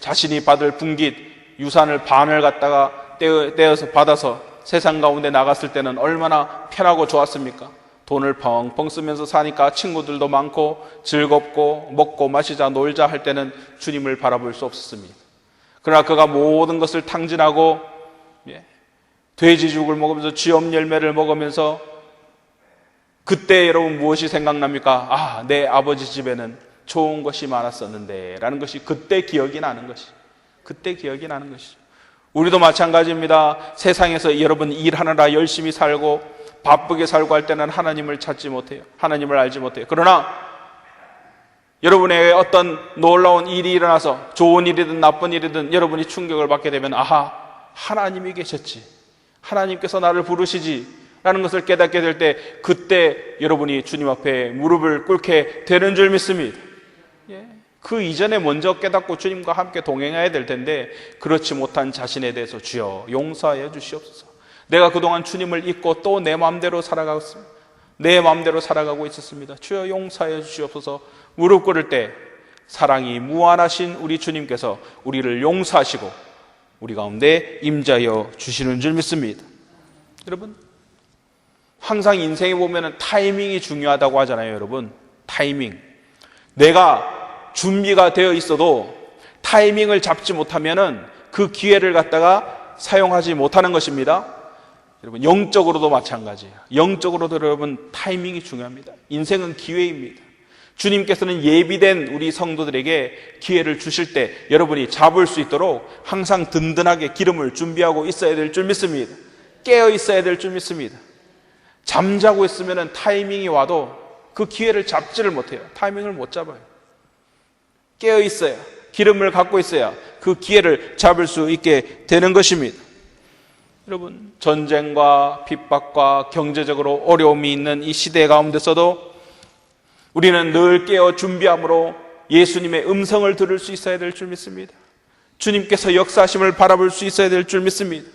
자신이 받을 분깃, 유산을 반을 갖다가 떼어서 받아서 세상 가운데 나갔을 때는 얼마나 편하고 좋았습니까? 돈을 펑펑 쓰면서 사니까 친구들도 많고 즐겁고 먹고 마시자 놀자 할 때는 주님을 바라볼 수 없었습니다. 그러나 그가 모든 것을 탕진하고 돼지죽을 먹으면서 쥐엄 열매를 먹으면서 그때 여러분 무엇이 생각납니까? 내 아버지 집에는 좋은 것이 많았었는데 라는 것이 그때 기억이 나는 것이죠. 우리도 마찬가지입니다. 세상에서 여러분 일하느라 열심히 살고 바쁘게 살고 할 때는 하나님을 찾지 못해요. 하나님을 알지 못해요. 그러나 여러분에게 어떤 놀라운 일이 일어나서 좋은 일이든 나쁜 일이든 여러분이 충격을 받게 되면 하나님이 계셨지, 하나님께서 나를 부르시지 라는 것을 깨닫게 될 때 그때 여러분이 주님 앞에 무릎을 꿇게 되는 줄 믿습니다. 그 이전에 먼저 깨닫고 주님과 함께 동행해야 될 텐데 그렇지 못한 자신에 대해서 주여 용서하여 주시옵소서. 내가 그동안 주님을 잊고 또 내 마음대로 살아갔습니다. 내 마음대로 살아가고 있었습니다. 주여 용서하여 주시옵소서. 무릎 꿇을 때 사랑이 무한하신 우리 주님께서 우리를 용서하시고 우리 가운데 임자여 주시는 줄 믿습니다. 여러분, 항상 인생에 보면 타이밍이 중요하다고 하잖아요. 여러분, 타이밍. 내가 준비가 되어 있어도 타이밍을 잡지 못하면 그 기회를 갖다가 사용하지 못하는 것입니다. 여러분, 영적으로도 마찬가지예요. 영적으로도 여러분 타이밍이 중요합니다. 인생은 기회입니다. 주님께서는 예비된 우리 성도들에게 기회를 주실 때 여러분이 잡을 수 있도록 항상 든든하게 기름을 준비하고 있어야 될 줄 믿습니다. 깨어 있어야 될 줄 믿습니다. 잠자고 있으면 타이밍이 와도 그 기회를 잡지를 못해요. 타이밍을 못 잡아요. 깨어 있어야, 기름을 갖고 있어야 그 기회를 잡을 수 있게 되는 것입니다. 여러분, 전쟁과 핍박과 경제적으로 어려움이 있는 이 시대 가운데서도 우리는 늘 깨어 준비함으로 예수님의 음성을 들을 수 있어야 될 줄 믿습니다. 주님께서 역사하심을 바라볼 수 있어야 될 줄 믿습니다.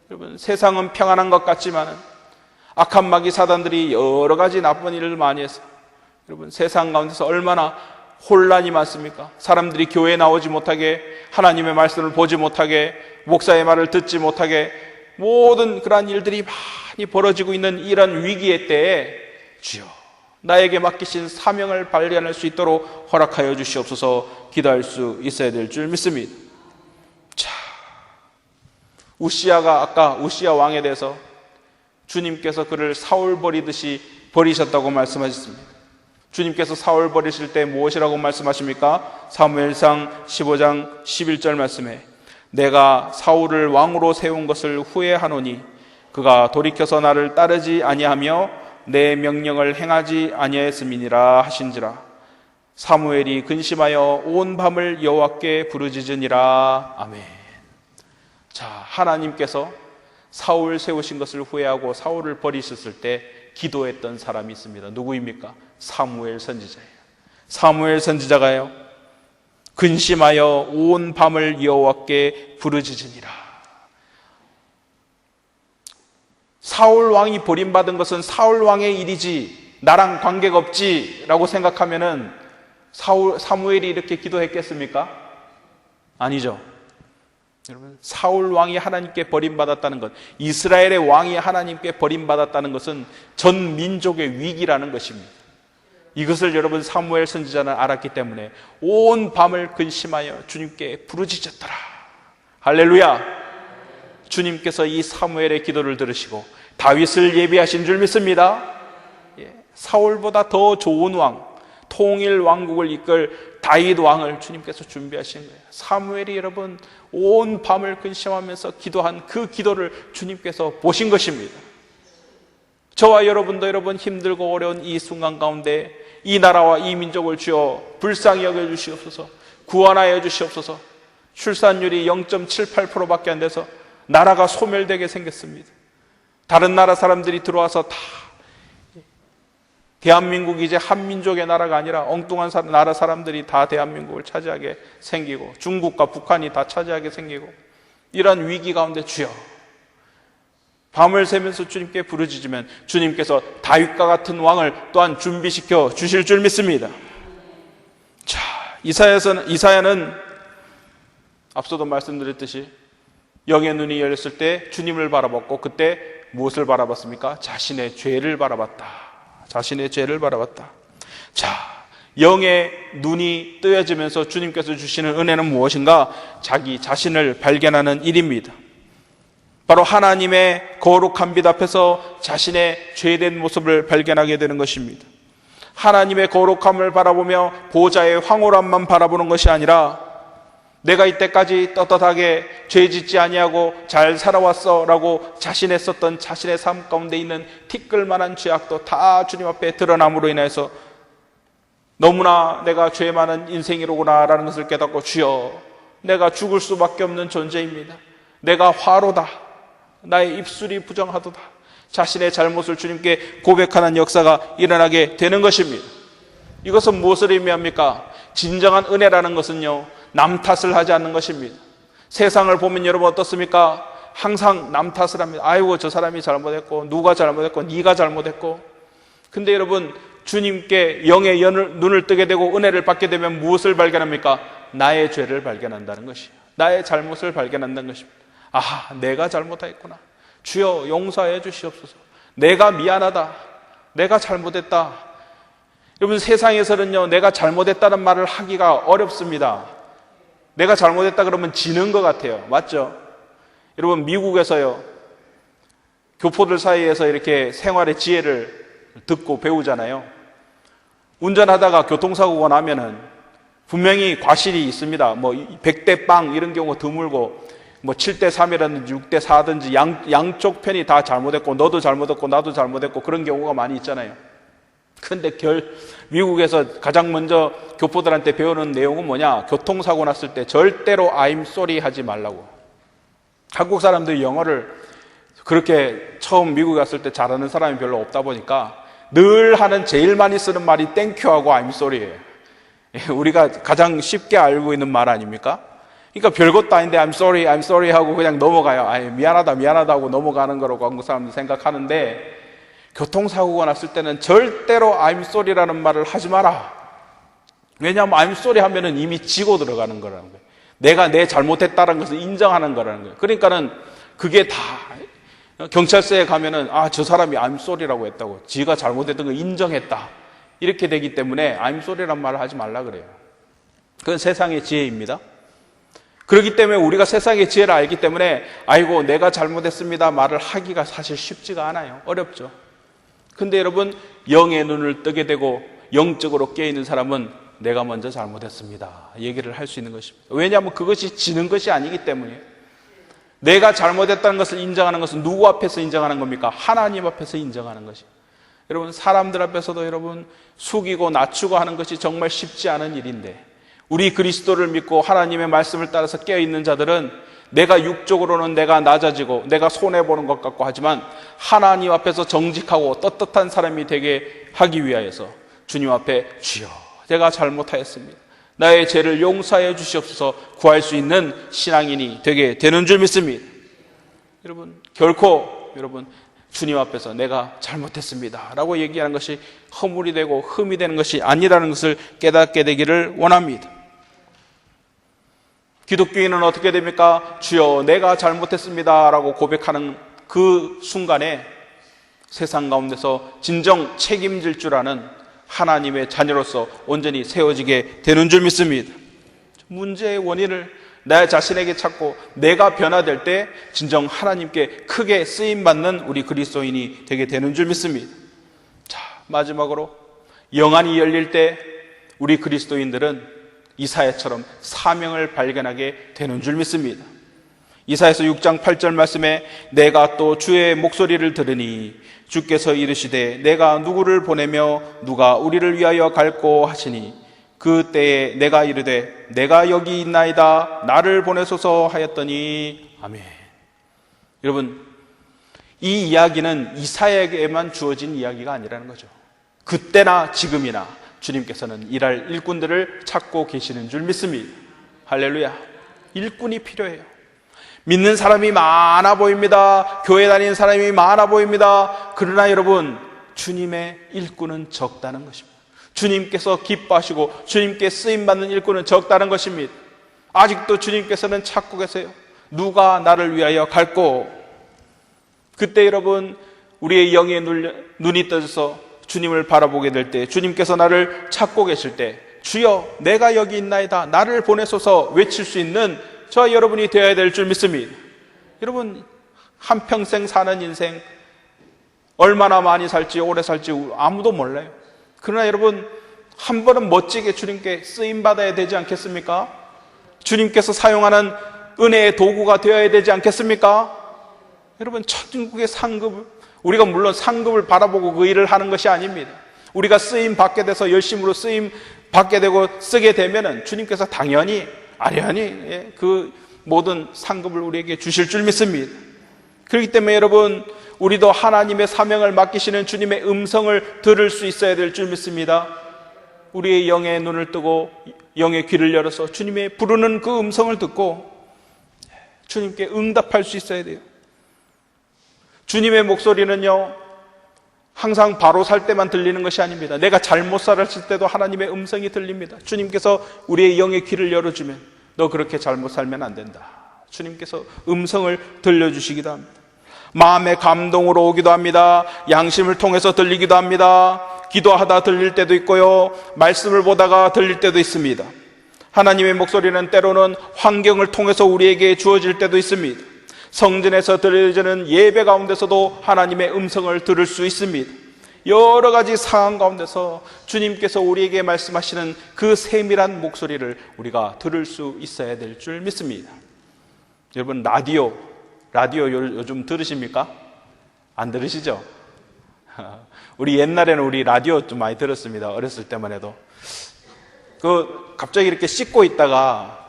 여러분, 세상은 평안한 것 같지만 악한 마귀 사단들이 여러 가지 나쁜 일을 많이 해서 여러분 세상 가운데서 얼마나 혼란이 많습니까? 사람들이 교회에 나오지 못하게, 하나님의 말씀을 보지 못하게, 목사의 말을 듣지 못하게, 모든 그러한 일들이 많이 벌어지고 있는 이런 위기의 때에 주여 나에게 맡기신 사명을 발견할 수 있도록 허락하여 주시옵소서. 기도할 수 있어야 될 줄 믿습니다. 자, 우시야가 아까 우시야 왕에 대해서 주님께서 그를 사울 버리듯이 버리셨다고 말씀하셨습니다. 주님께서 사울 버리실 때 무엇이라고 말씀하십니까? 사무엘상 15장 11절 말씀에 내가 사울을 왕으로 세운 것을 후회하노니 그가 돌이켜서 나를 따르지 아니하며 내 명령을 행하지 아니하였음이니라 하신지라. 사무엘이 근심하여 온 밤을 여호와께 부르짖으니라. 아멘. 자, 하나님께서 사울 세우신 것을 후회하고 사울을 버리셨을 때 기도했던 사람이 있습니다. 누구입니까? 사무엘 선지자예요. 사무엘 선지자가요, 근심하여 온 밤을 여호와께 부르짖으니라. 사울 왕이 버림받은 것은 사울 왕의 일이지 나랑 관계가 없지 라고 생각하면은 사무엘이 이렇게 기도했겠습니까? 아니죠. 여러분, 사울 왕이 하나님께 버림받았다는 것, 이스라엘의 왕이 하나님께 버림받았다는 것은 전 민족의 위기라는 것입니다. 이것을 여러분 사무엘 선지자는 알았기 때문에 온 밤을 근심하여 주님께 부르짖었더라. 할렐루야. 주님께서 이 사무엘의 기도를 들으시고 다윗을 예비하신 줄 믿습니다. 사울보다 더 좋은 왕, 통일 왕국을 이끌 다윗 왕을 주님께서 준비하신 거예요. 사무엘이 여러분 온 밤을 근심하면서 기도한 그 기도를 주님께서 보신 것입니다. 저와 여러분도 여러분 힘들고 어려운 이 순간 가운데 이 나라와 이 민족을 주여 불쌍히 여겨주시옵소서. 구원하여 주시옵소서. 출산율이 0.78%밖에 안 돼서 나라가 소멸되게 생겼습니다. 다른 나라 사람들이 들어와서 다 대한민국이 이제 한민족의 나라가 아니라 엉뚱한 나라 사람들이 다 대한민국을 차지하게 생기고 중국과 북한이 다 차지하게 생기고 이런 위기 가운데 주여 밤을 새면서 주님께 부르짖으면 주님께서 다윗과 같은 왕을 또한 준비시켜 주실 줄 믿습니다. 자, 이사야는 앞서도 말씀드렸듯이 영의 눈이 열렸을 때 주님을 바라봤고 그때 무엇을 바라봤습니까? 자신의 죄를 바라봤다. 자신의 죄를 바라봤다. 자, 영의 눈이 뜨여지면서 주님께서 주시는 은혜는 무엇인가? 자기 자신을 발견하는 일입니다. 바로 하나님의 거룩한 빛 앞에서 자신의 죄된 모습을 발견하게 되는 것입니다. 하나님의 거룩함을 바라보며 보좌의 황홀함만 바라보는 것이 아니라 내가 이때까지 떳떳하게 죄 짓지 아니하고 잘 살아왔어 라고 자신했었던 자신의 삶 가운데 있는 티끌만한 죄악도 다 주님 앞에 드러남으로 인해서 너무나 내가 죄 많은 인생이로구나 라는 것을 깨닫고 주여 내가 죽을 수밖에 없는 존재입니다. 내가 화로다. 나의 입술이 부정하도다. 자신의 잘못을 주님께 고백하는 역사가 일어나게 되는 것입니다. 이것은 무엇을 의미합니까? 진정한 은혜라는 것은요, 남 탓을 하지 않는 것입니다. 세상을 보면 여러분 어떻습니까? 항상 남 탓을 합니다. 아이고 저 사람이 잘못했고, 누가 잘못했고, 네가 잘못했고. 근데 여러분, 주님께 영의 눈을 뜨게 되고 은혜를 받게 되면 무엇을 발견합니까? 나의 죄를 발견한다는 것이에요. 나의 잘못을 발견한다는 것입니다. 아, 내가 잘못했구나. 주여 용서해 주시옵소서. 내가 미안하다. 내가 잘못했다. 여러분, 세상에서는요, 내가 잘못했다는 말을 하기가 어렵습니다. 내가 잘못했다 그러면 지는 것 같아요. 맞죠? 여러분, 미국에서요, 교포들 사이에서 이렇게 생활의 지혜를 듣고 배우잖아요. 운전하다가 교통사고가 나면은 분명히 과실이 있습니다. 뭐 100대 빵 이런 경우가 드물고, 뭐 7대 3이라든지 6대 4든지 양쪽 편이 다 잘못했고, 너도 잘못했고 나도 잘못했고, 그런 경우가 많이 있잖아요. 근데 미국에서 가장 먼저 교포들한테 배우는 내용은 뭐냐? 교통사고 났을 때 절대로 I'm sorry 하지 말라고. 한국 사람들이 영어를 그렇게 처음 미국에 갔을 때 잘하는 사람이 별로 없다 보니까 늘 하는, 제일 많이 쓰는 말이 땡큐하고 I'm sorry예요. 우리가 가장 쉽게 알고 있는 말 아닙니까? 그러니까 별것도 아닌데 I'm sorry 하고 그냥 넘어가요. 아이, 미안하다 하고 넘어가는 거라고 한국 사람들 생각하는데, 교통사고가 났을 때는 절대로 I'm sorry라는 말을 하지 마라. 왜냐하면 I'm sorry 하면은 이미 지고 들어가는 거라는 거예요. 내가 내 잘못했다는 것을 인정하는 거라는 거예요. 그러니까는 그게 다, 경찰서에 가면은 저 사람이 I'm sorry라고 했다고, 지가 잘못했던 걸 인정했다, 이렇게 되기 때문에 I'm sorry란 말을 하지 말라 그래요. 그건 세상의 지혜입니다. 그렇기 때문에 우리가 세상의 지혜를 알기 때문에 아이고 내가 잘못했습니다 말을 하기가 사실 쉽지가 않아요. 어렵죠. 근데 여러분, 영의 눈을 뜨게 되고 영적으로 깨어있는 사람은 내가 먼저 잘못했습니다 얘기를 할 수 있는 것입니다. 왜냐하면 그것이 지는 것이 아니기 때문이에요. 내가 잘못했다는 것을 인정하는 것은 누구 앞에서 인정하는 겁니까? 하나님 앞에서 인정하는 것이에요. 여러분, 사람들 앞에서도 여러분 숙이고 낮추고 하는 것이 정말 쉽지 않은 일인데, 우리 그리스도를 믿고 하나님의 말씀을 따라서 깨어있는 자들은 내가 육적으로는 내가 낮아지고 내가 손해보는 것 같고 하지만 하나님 앞에서 정직하고 떳떳한 사람이 되게 하기 위하여서 주님 앞에 주여 제가 잘못하였습니다, 나의 죄를 용서해 주시옵소서 구할 수 있는 신앙인이 되게 되는 줄 믿습니다. 여러분, 결코 여러분 주님 앞에서 내가 잘못했습니다 라고 얘기하는 것이 허물이 되고 흠이 되는 것이 아니라는 것을 깨닫게 되기를 원합니다. 기독교인은 어떻게 됩니까? 주여 내가 잘못했습니다 라고 고백하는 그 순간에 세상 가운데서 진정 책임질 줄 아는 하나님의 자녀로서 온전히 세워지게 되는 줄 믿습니다. 문제의 원인을 나 자신에게 찾고 내가 변화될 때 진정 하나님께 크게 쓰임받는 우리 그리스도인이 되게 되는 줄 믿습니다. 자, 마지막으로 영안이 열릴 때 우리 그리스도인들은 이사야처럼 사명을 발견하게 되는 줄 믿습니다. 이사야서 6장 8절 말씀에 내가 또 주의 목소리를 들으니 주께서 이르시되 내가 누구를 보내며 누가 우리를 위하여 갈꼬 하시니 그때에 내가 이르되 내가 여기 있나이다 나를 보내소서 하였더니 아멘. 여러분, 이 이야기는 이사야에게만 주어진 이야기가 아니라는 거죠. 그때나 지금이나 주님께서는 일할 일꾼들을 찾고 계시는 줄 믿습니다. 할렐루야. 일꾼이 필요해요. 믿는 사람이 많아 보입니다. 교회 다니는 사람이 많아 보입니다. 그러나 여러분, 주님의 일꾼은 적다는 것입니다. 주님께서 기뻐하시고 주님께 쓰임받는 일꾼은 적다는 것입니다. 아직도 주님께서는 찾고 계세요. 누가 나를 위하여 갈꼬? 그때 여러분, 우리의 영의 눈이 떠져서 주님을 바라보게 될 때, 주님께서 나를 찾고 계실 때 주여 내가 여기 있나이다 나를 보내소서 외칠 수 있는 저와 여러분이 되어야 될 줄 믿습니다. 여러분, 한평생 사는 인생 얼마나 많이 살지 오래 살지 아무도 몰라요. 그러나 여러분, 한 번은 멋지게 주님께 쓰임받아야 되지 않겠습니까? 주님께서 사용하는 은혜의 도구가 되어야 되지 않겠습니까? 여러분, 천국의 상급, 우리가 물론 상급을 바라보고 그 일을 하는 것이 아닙니다. 우리가 쓰임 받게 돼서 열심으로 쓰임 받게 되고 쓰게 되면은 주님께서 당연히 아련히 그 모든 상급을 우리에게 주실 줄 믿습니다. 그렇기 때문에 여러분, 우리도 하나님의 사명을 맡기시는 주님의 음성을 들을 수 있어야 될 줄 믿습니다. 우리의 영의 눈을 뜨고 영의 귀를 열어서 주님의 부르는 그 음성을 듣고 주님께 응답할 수 있어야 돼요. 주님의 목소리는요, 항상 바로 살 때만 들리는 것이 아닙니다. 내가 잘못 살았을 때도 하나님의 음성이 들립니다. 주님께서 우리의 영의 귀를 열어주면 너 그렇게 잘못 살면 안 된다. 주님께서 음성을 들려주시기도 합니다. 마음의 감동으로 오기도 합니다. 양심을 통해서 들리기도 합니다. 기도하다 들릴 때도 있고요, 말씀을 보다가 들릴 때도 있습니다. 하나님의 목소리는 때로는 환경을 통해서 우리에게 주어질 때도 있습니다. 성전에서 들려지는 예배 가운데서도 하나님의 음성을 들을 수 있습니다. 여러 가지 상황 가운데서 주님께서 우리에게 말씀하시는 그 세밀한 목소리를 우리가 들을 수 있어야 될 줄 믿습니다. 여러분, 라디오 요즘 들으십니까? 안 들으시죠? 우리 옛날에는 우리 라디오 좀 많이 들었습니다. 어렸을 때만 해도. 갑자기 이렇게 씻고 있다가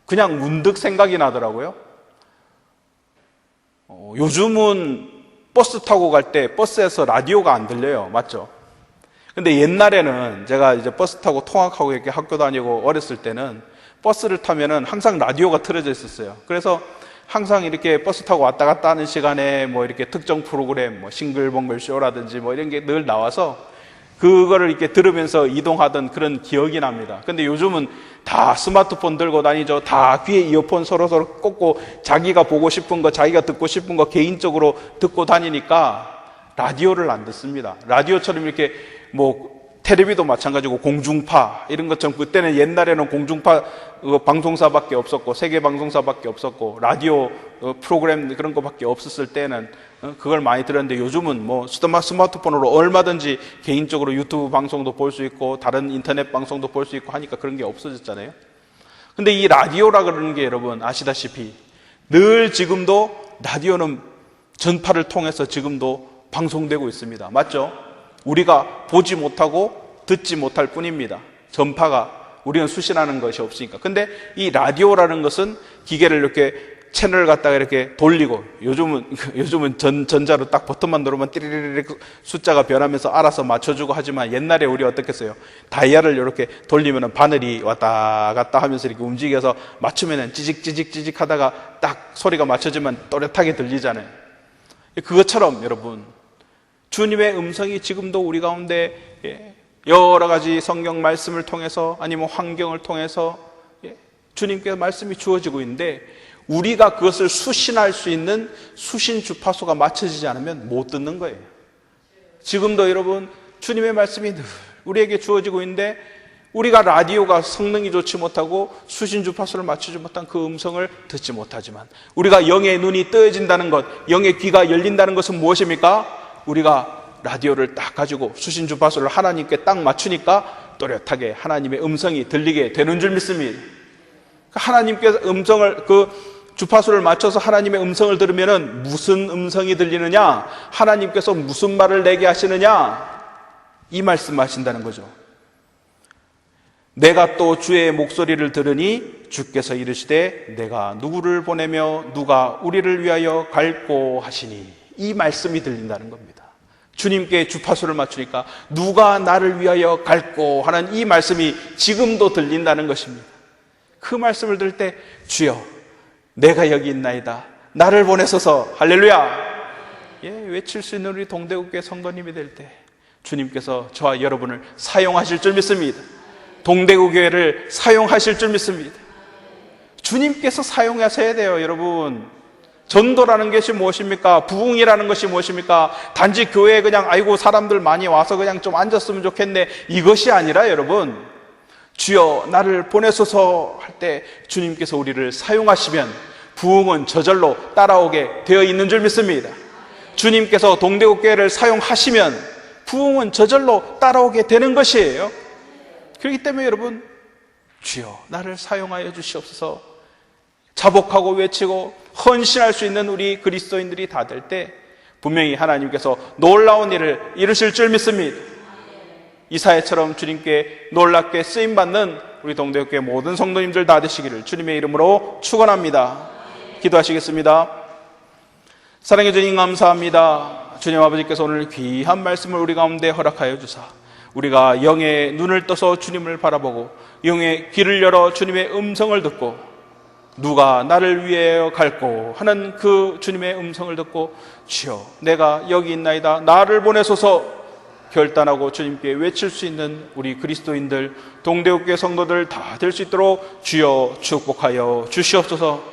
그냥 문득 생각이 나더라고요. 요즘은 버스 타고 갈 때 버스에서 라디오가 안 들려요. 맞죠? 근데 옛날에는 제가 이제 버스 타고 통학하고 이렇게 학교 다니고 어렸을 때는 버스를 타면은 항상 라디오가 틀어져 있었어요. 그래서 항상 이렇게 버스 타고 왔다 갔다 하는 시간에 뭐 이렇게 특정 프로그램, 뭐 싱글벙글 쇼라든지 뭐 이런 게 늘 나와서 그거를 이렇게 들으면서 이동하던 그런 기억이 납니다. 근데 요즘은 다 스마트폰 들고 다니죠. 다 귀에 이어폰 서로 꽂고 자기가 보고 싶은 거, 자기가 듣고 싶은 거 개인적으로 듣고 다니니까 라디오를 안 듣습니다. 라디오처럼 이렇게 뭐 텔레비도 마찬가지고 공중파 이런 것처럼, 그때는 옛날에는 공중파 방송사밖에 없었고 세계 방송사밖에 없었고 라디오 프로그램 그런 거밖에 없었을 때는 그걸 많이 들었는데, 요즘은 뭐 스마트폰으로 얼마든지 개인적으로 유튜브 방송도 볼 수 있고 다른 인터넷 방송도 볼 수 있고 하니까 그런 게 없어졌잖아요. 근데 이 라디오라 그러는 게 여러분 아시다시피 늘 지금도 라디오는 전파를 통해서 지금도 방송되고 있습니다. 맞죠? 우리가 보지 못하고 듣지 못할 뿐입니다. 전파가 우리는 수신하는 것이 없으니까. 근데 이 라디오라는 것은 기계를 이렇게 채널을 갖다가 이렇게 돌리고, 요즘은 전자로 딱 버튼만 누르면 띠리리리 숫자가 변하면서 알아서 맞춰주고 하지만, 옛날에 우리 어떻게 했어요? 다이얼을 이렇게 돌리면은 바늘이 왔다 갔다 하면서 이렇게 움직여서 맞추면은 찌직찌직 하다가 딱 소리가 맞춰지면 또렷하게 들리잖아요. 그것처럼 여러분, 주님의 음성이 지금도 우리 가운데 여러 가지 성경 말씀을 통해서 아니면 환경을 통해서 주님께서 말씀이 주어지고 있는데, 우리가 그것을 수신할 수 있는 수신 주파수가 맞춰지지 않으면 못 듣는 거예요. 지금도 여러분 주님의 말씀이 늘 우리에게 주어지고 있는데, 우리가 라디오가 성능이 좋지 못하고 수신 주파수를 맞추지 못한 그 음성을 듣지 못하지만, 우리가 영의 눈이 뜨여진다는 것, 영의 귀가 열린다는 것은 무엇입니까? 우리가 라디오를 딱 가지고 수신 주파수를 하나님께 딱 맞추니까 또렷하게 하나님의 음성이 들리게 되는 줄 믿습니다. 하나님께서 음성을, 주파수를 맞춰서 하나님의 음성을 들으면은 무슨 음성이 들리느냐? 하나님께서 무슨 말을 내게 하시느냐? 이 말씀하신다는 거죠. 내가 또 주의 목소리를 들으니 주께서 이르시되 내가 누구를 보내며 누가 우리를 위하여 갈꼬 하시니, 이 말씀이 들린다는 겁니다. 주님께 주파수를 맞추니까 누가 나를 위하여 갈꼬 하는 이 말씀이 지금도 들린다는 것입니다. 그 말씀을 들을 때 주여 내가 여기 있나이다, 나를 보내소서, 할렐루야, 외칠 수 있는 우리 동대구교회 성도님이 될 때 주님께서 저와 여러분을 사용하실 줄 믿습니다. 동대구교회를 사용하실 줄 믿습니다. 주님께서 사용하셔야 돼요. 여러분, 전도라는 것이 무엇입니까? 부흥이라는 것이 무엇입니까? 단지 교회에 그냥 아이고 사람들 많이 와서 그냥 좀 앉았으면 좋겠네, 이것이 아니라 여러분, 주여 나를 보내소서 할 때 주님께서 우리를 사용하시면 부흥은 저절로 따라오게 되어 있는 줄 믿습니다. 주님께서 동대구교회를 사용하시면 부흥은 저절로 따라오게 되는 것이에요. 그렇기 때문에 여러분, 주여 나를 사용하여 주시옵소서 자복하고 외치고 헌신할 수 있는 우리 그리스도인들이 다 될 때 분명히 하나님께서 놀라운 일을 이루실 줄 믿습니다. 이사야처럼 주님께 놀랍게 쓰임받는 우리 동대구교회 모든 성도님들 다 되시기를 주님의 이름으로 축원합니다. 기도하시겠습니다. 사랑해 주님 감사합니다. 주님 아버지께서 오늘 귀한 말씀을 우리 가운데 허락하여 주사 우리가 영의 눈을 떠서 주님을 바라보고 영의 귀를 열어 주님의 음성을 듣고 누가 나를 위하여 갈꼬 하는 그 주님의 음성을 듣고 주여 내가 여기 있나이다 나를 보내소서 결단하고 주님께 외칠 수 있는 우리 그리스도인들 동대국교 성도들 다 될 수 있도록 주여 축복하여 주시옵소서.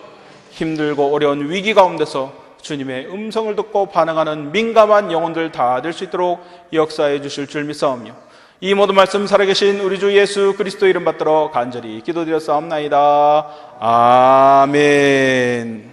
힘들고 어려운 위기 가운데서 주님의 음성을 듣고 반응하는 민감한 영혼들 다 될 수 있도록 역사해 주실 줄 믿사오며 이 모든 말씀 살아계신 우리 주 예수 그리스도 이름 받들어 간절히 기도드렸사옵나이다. 아멘.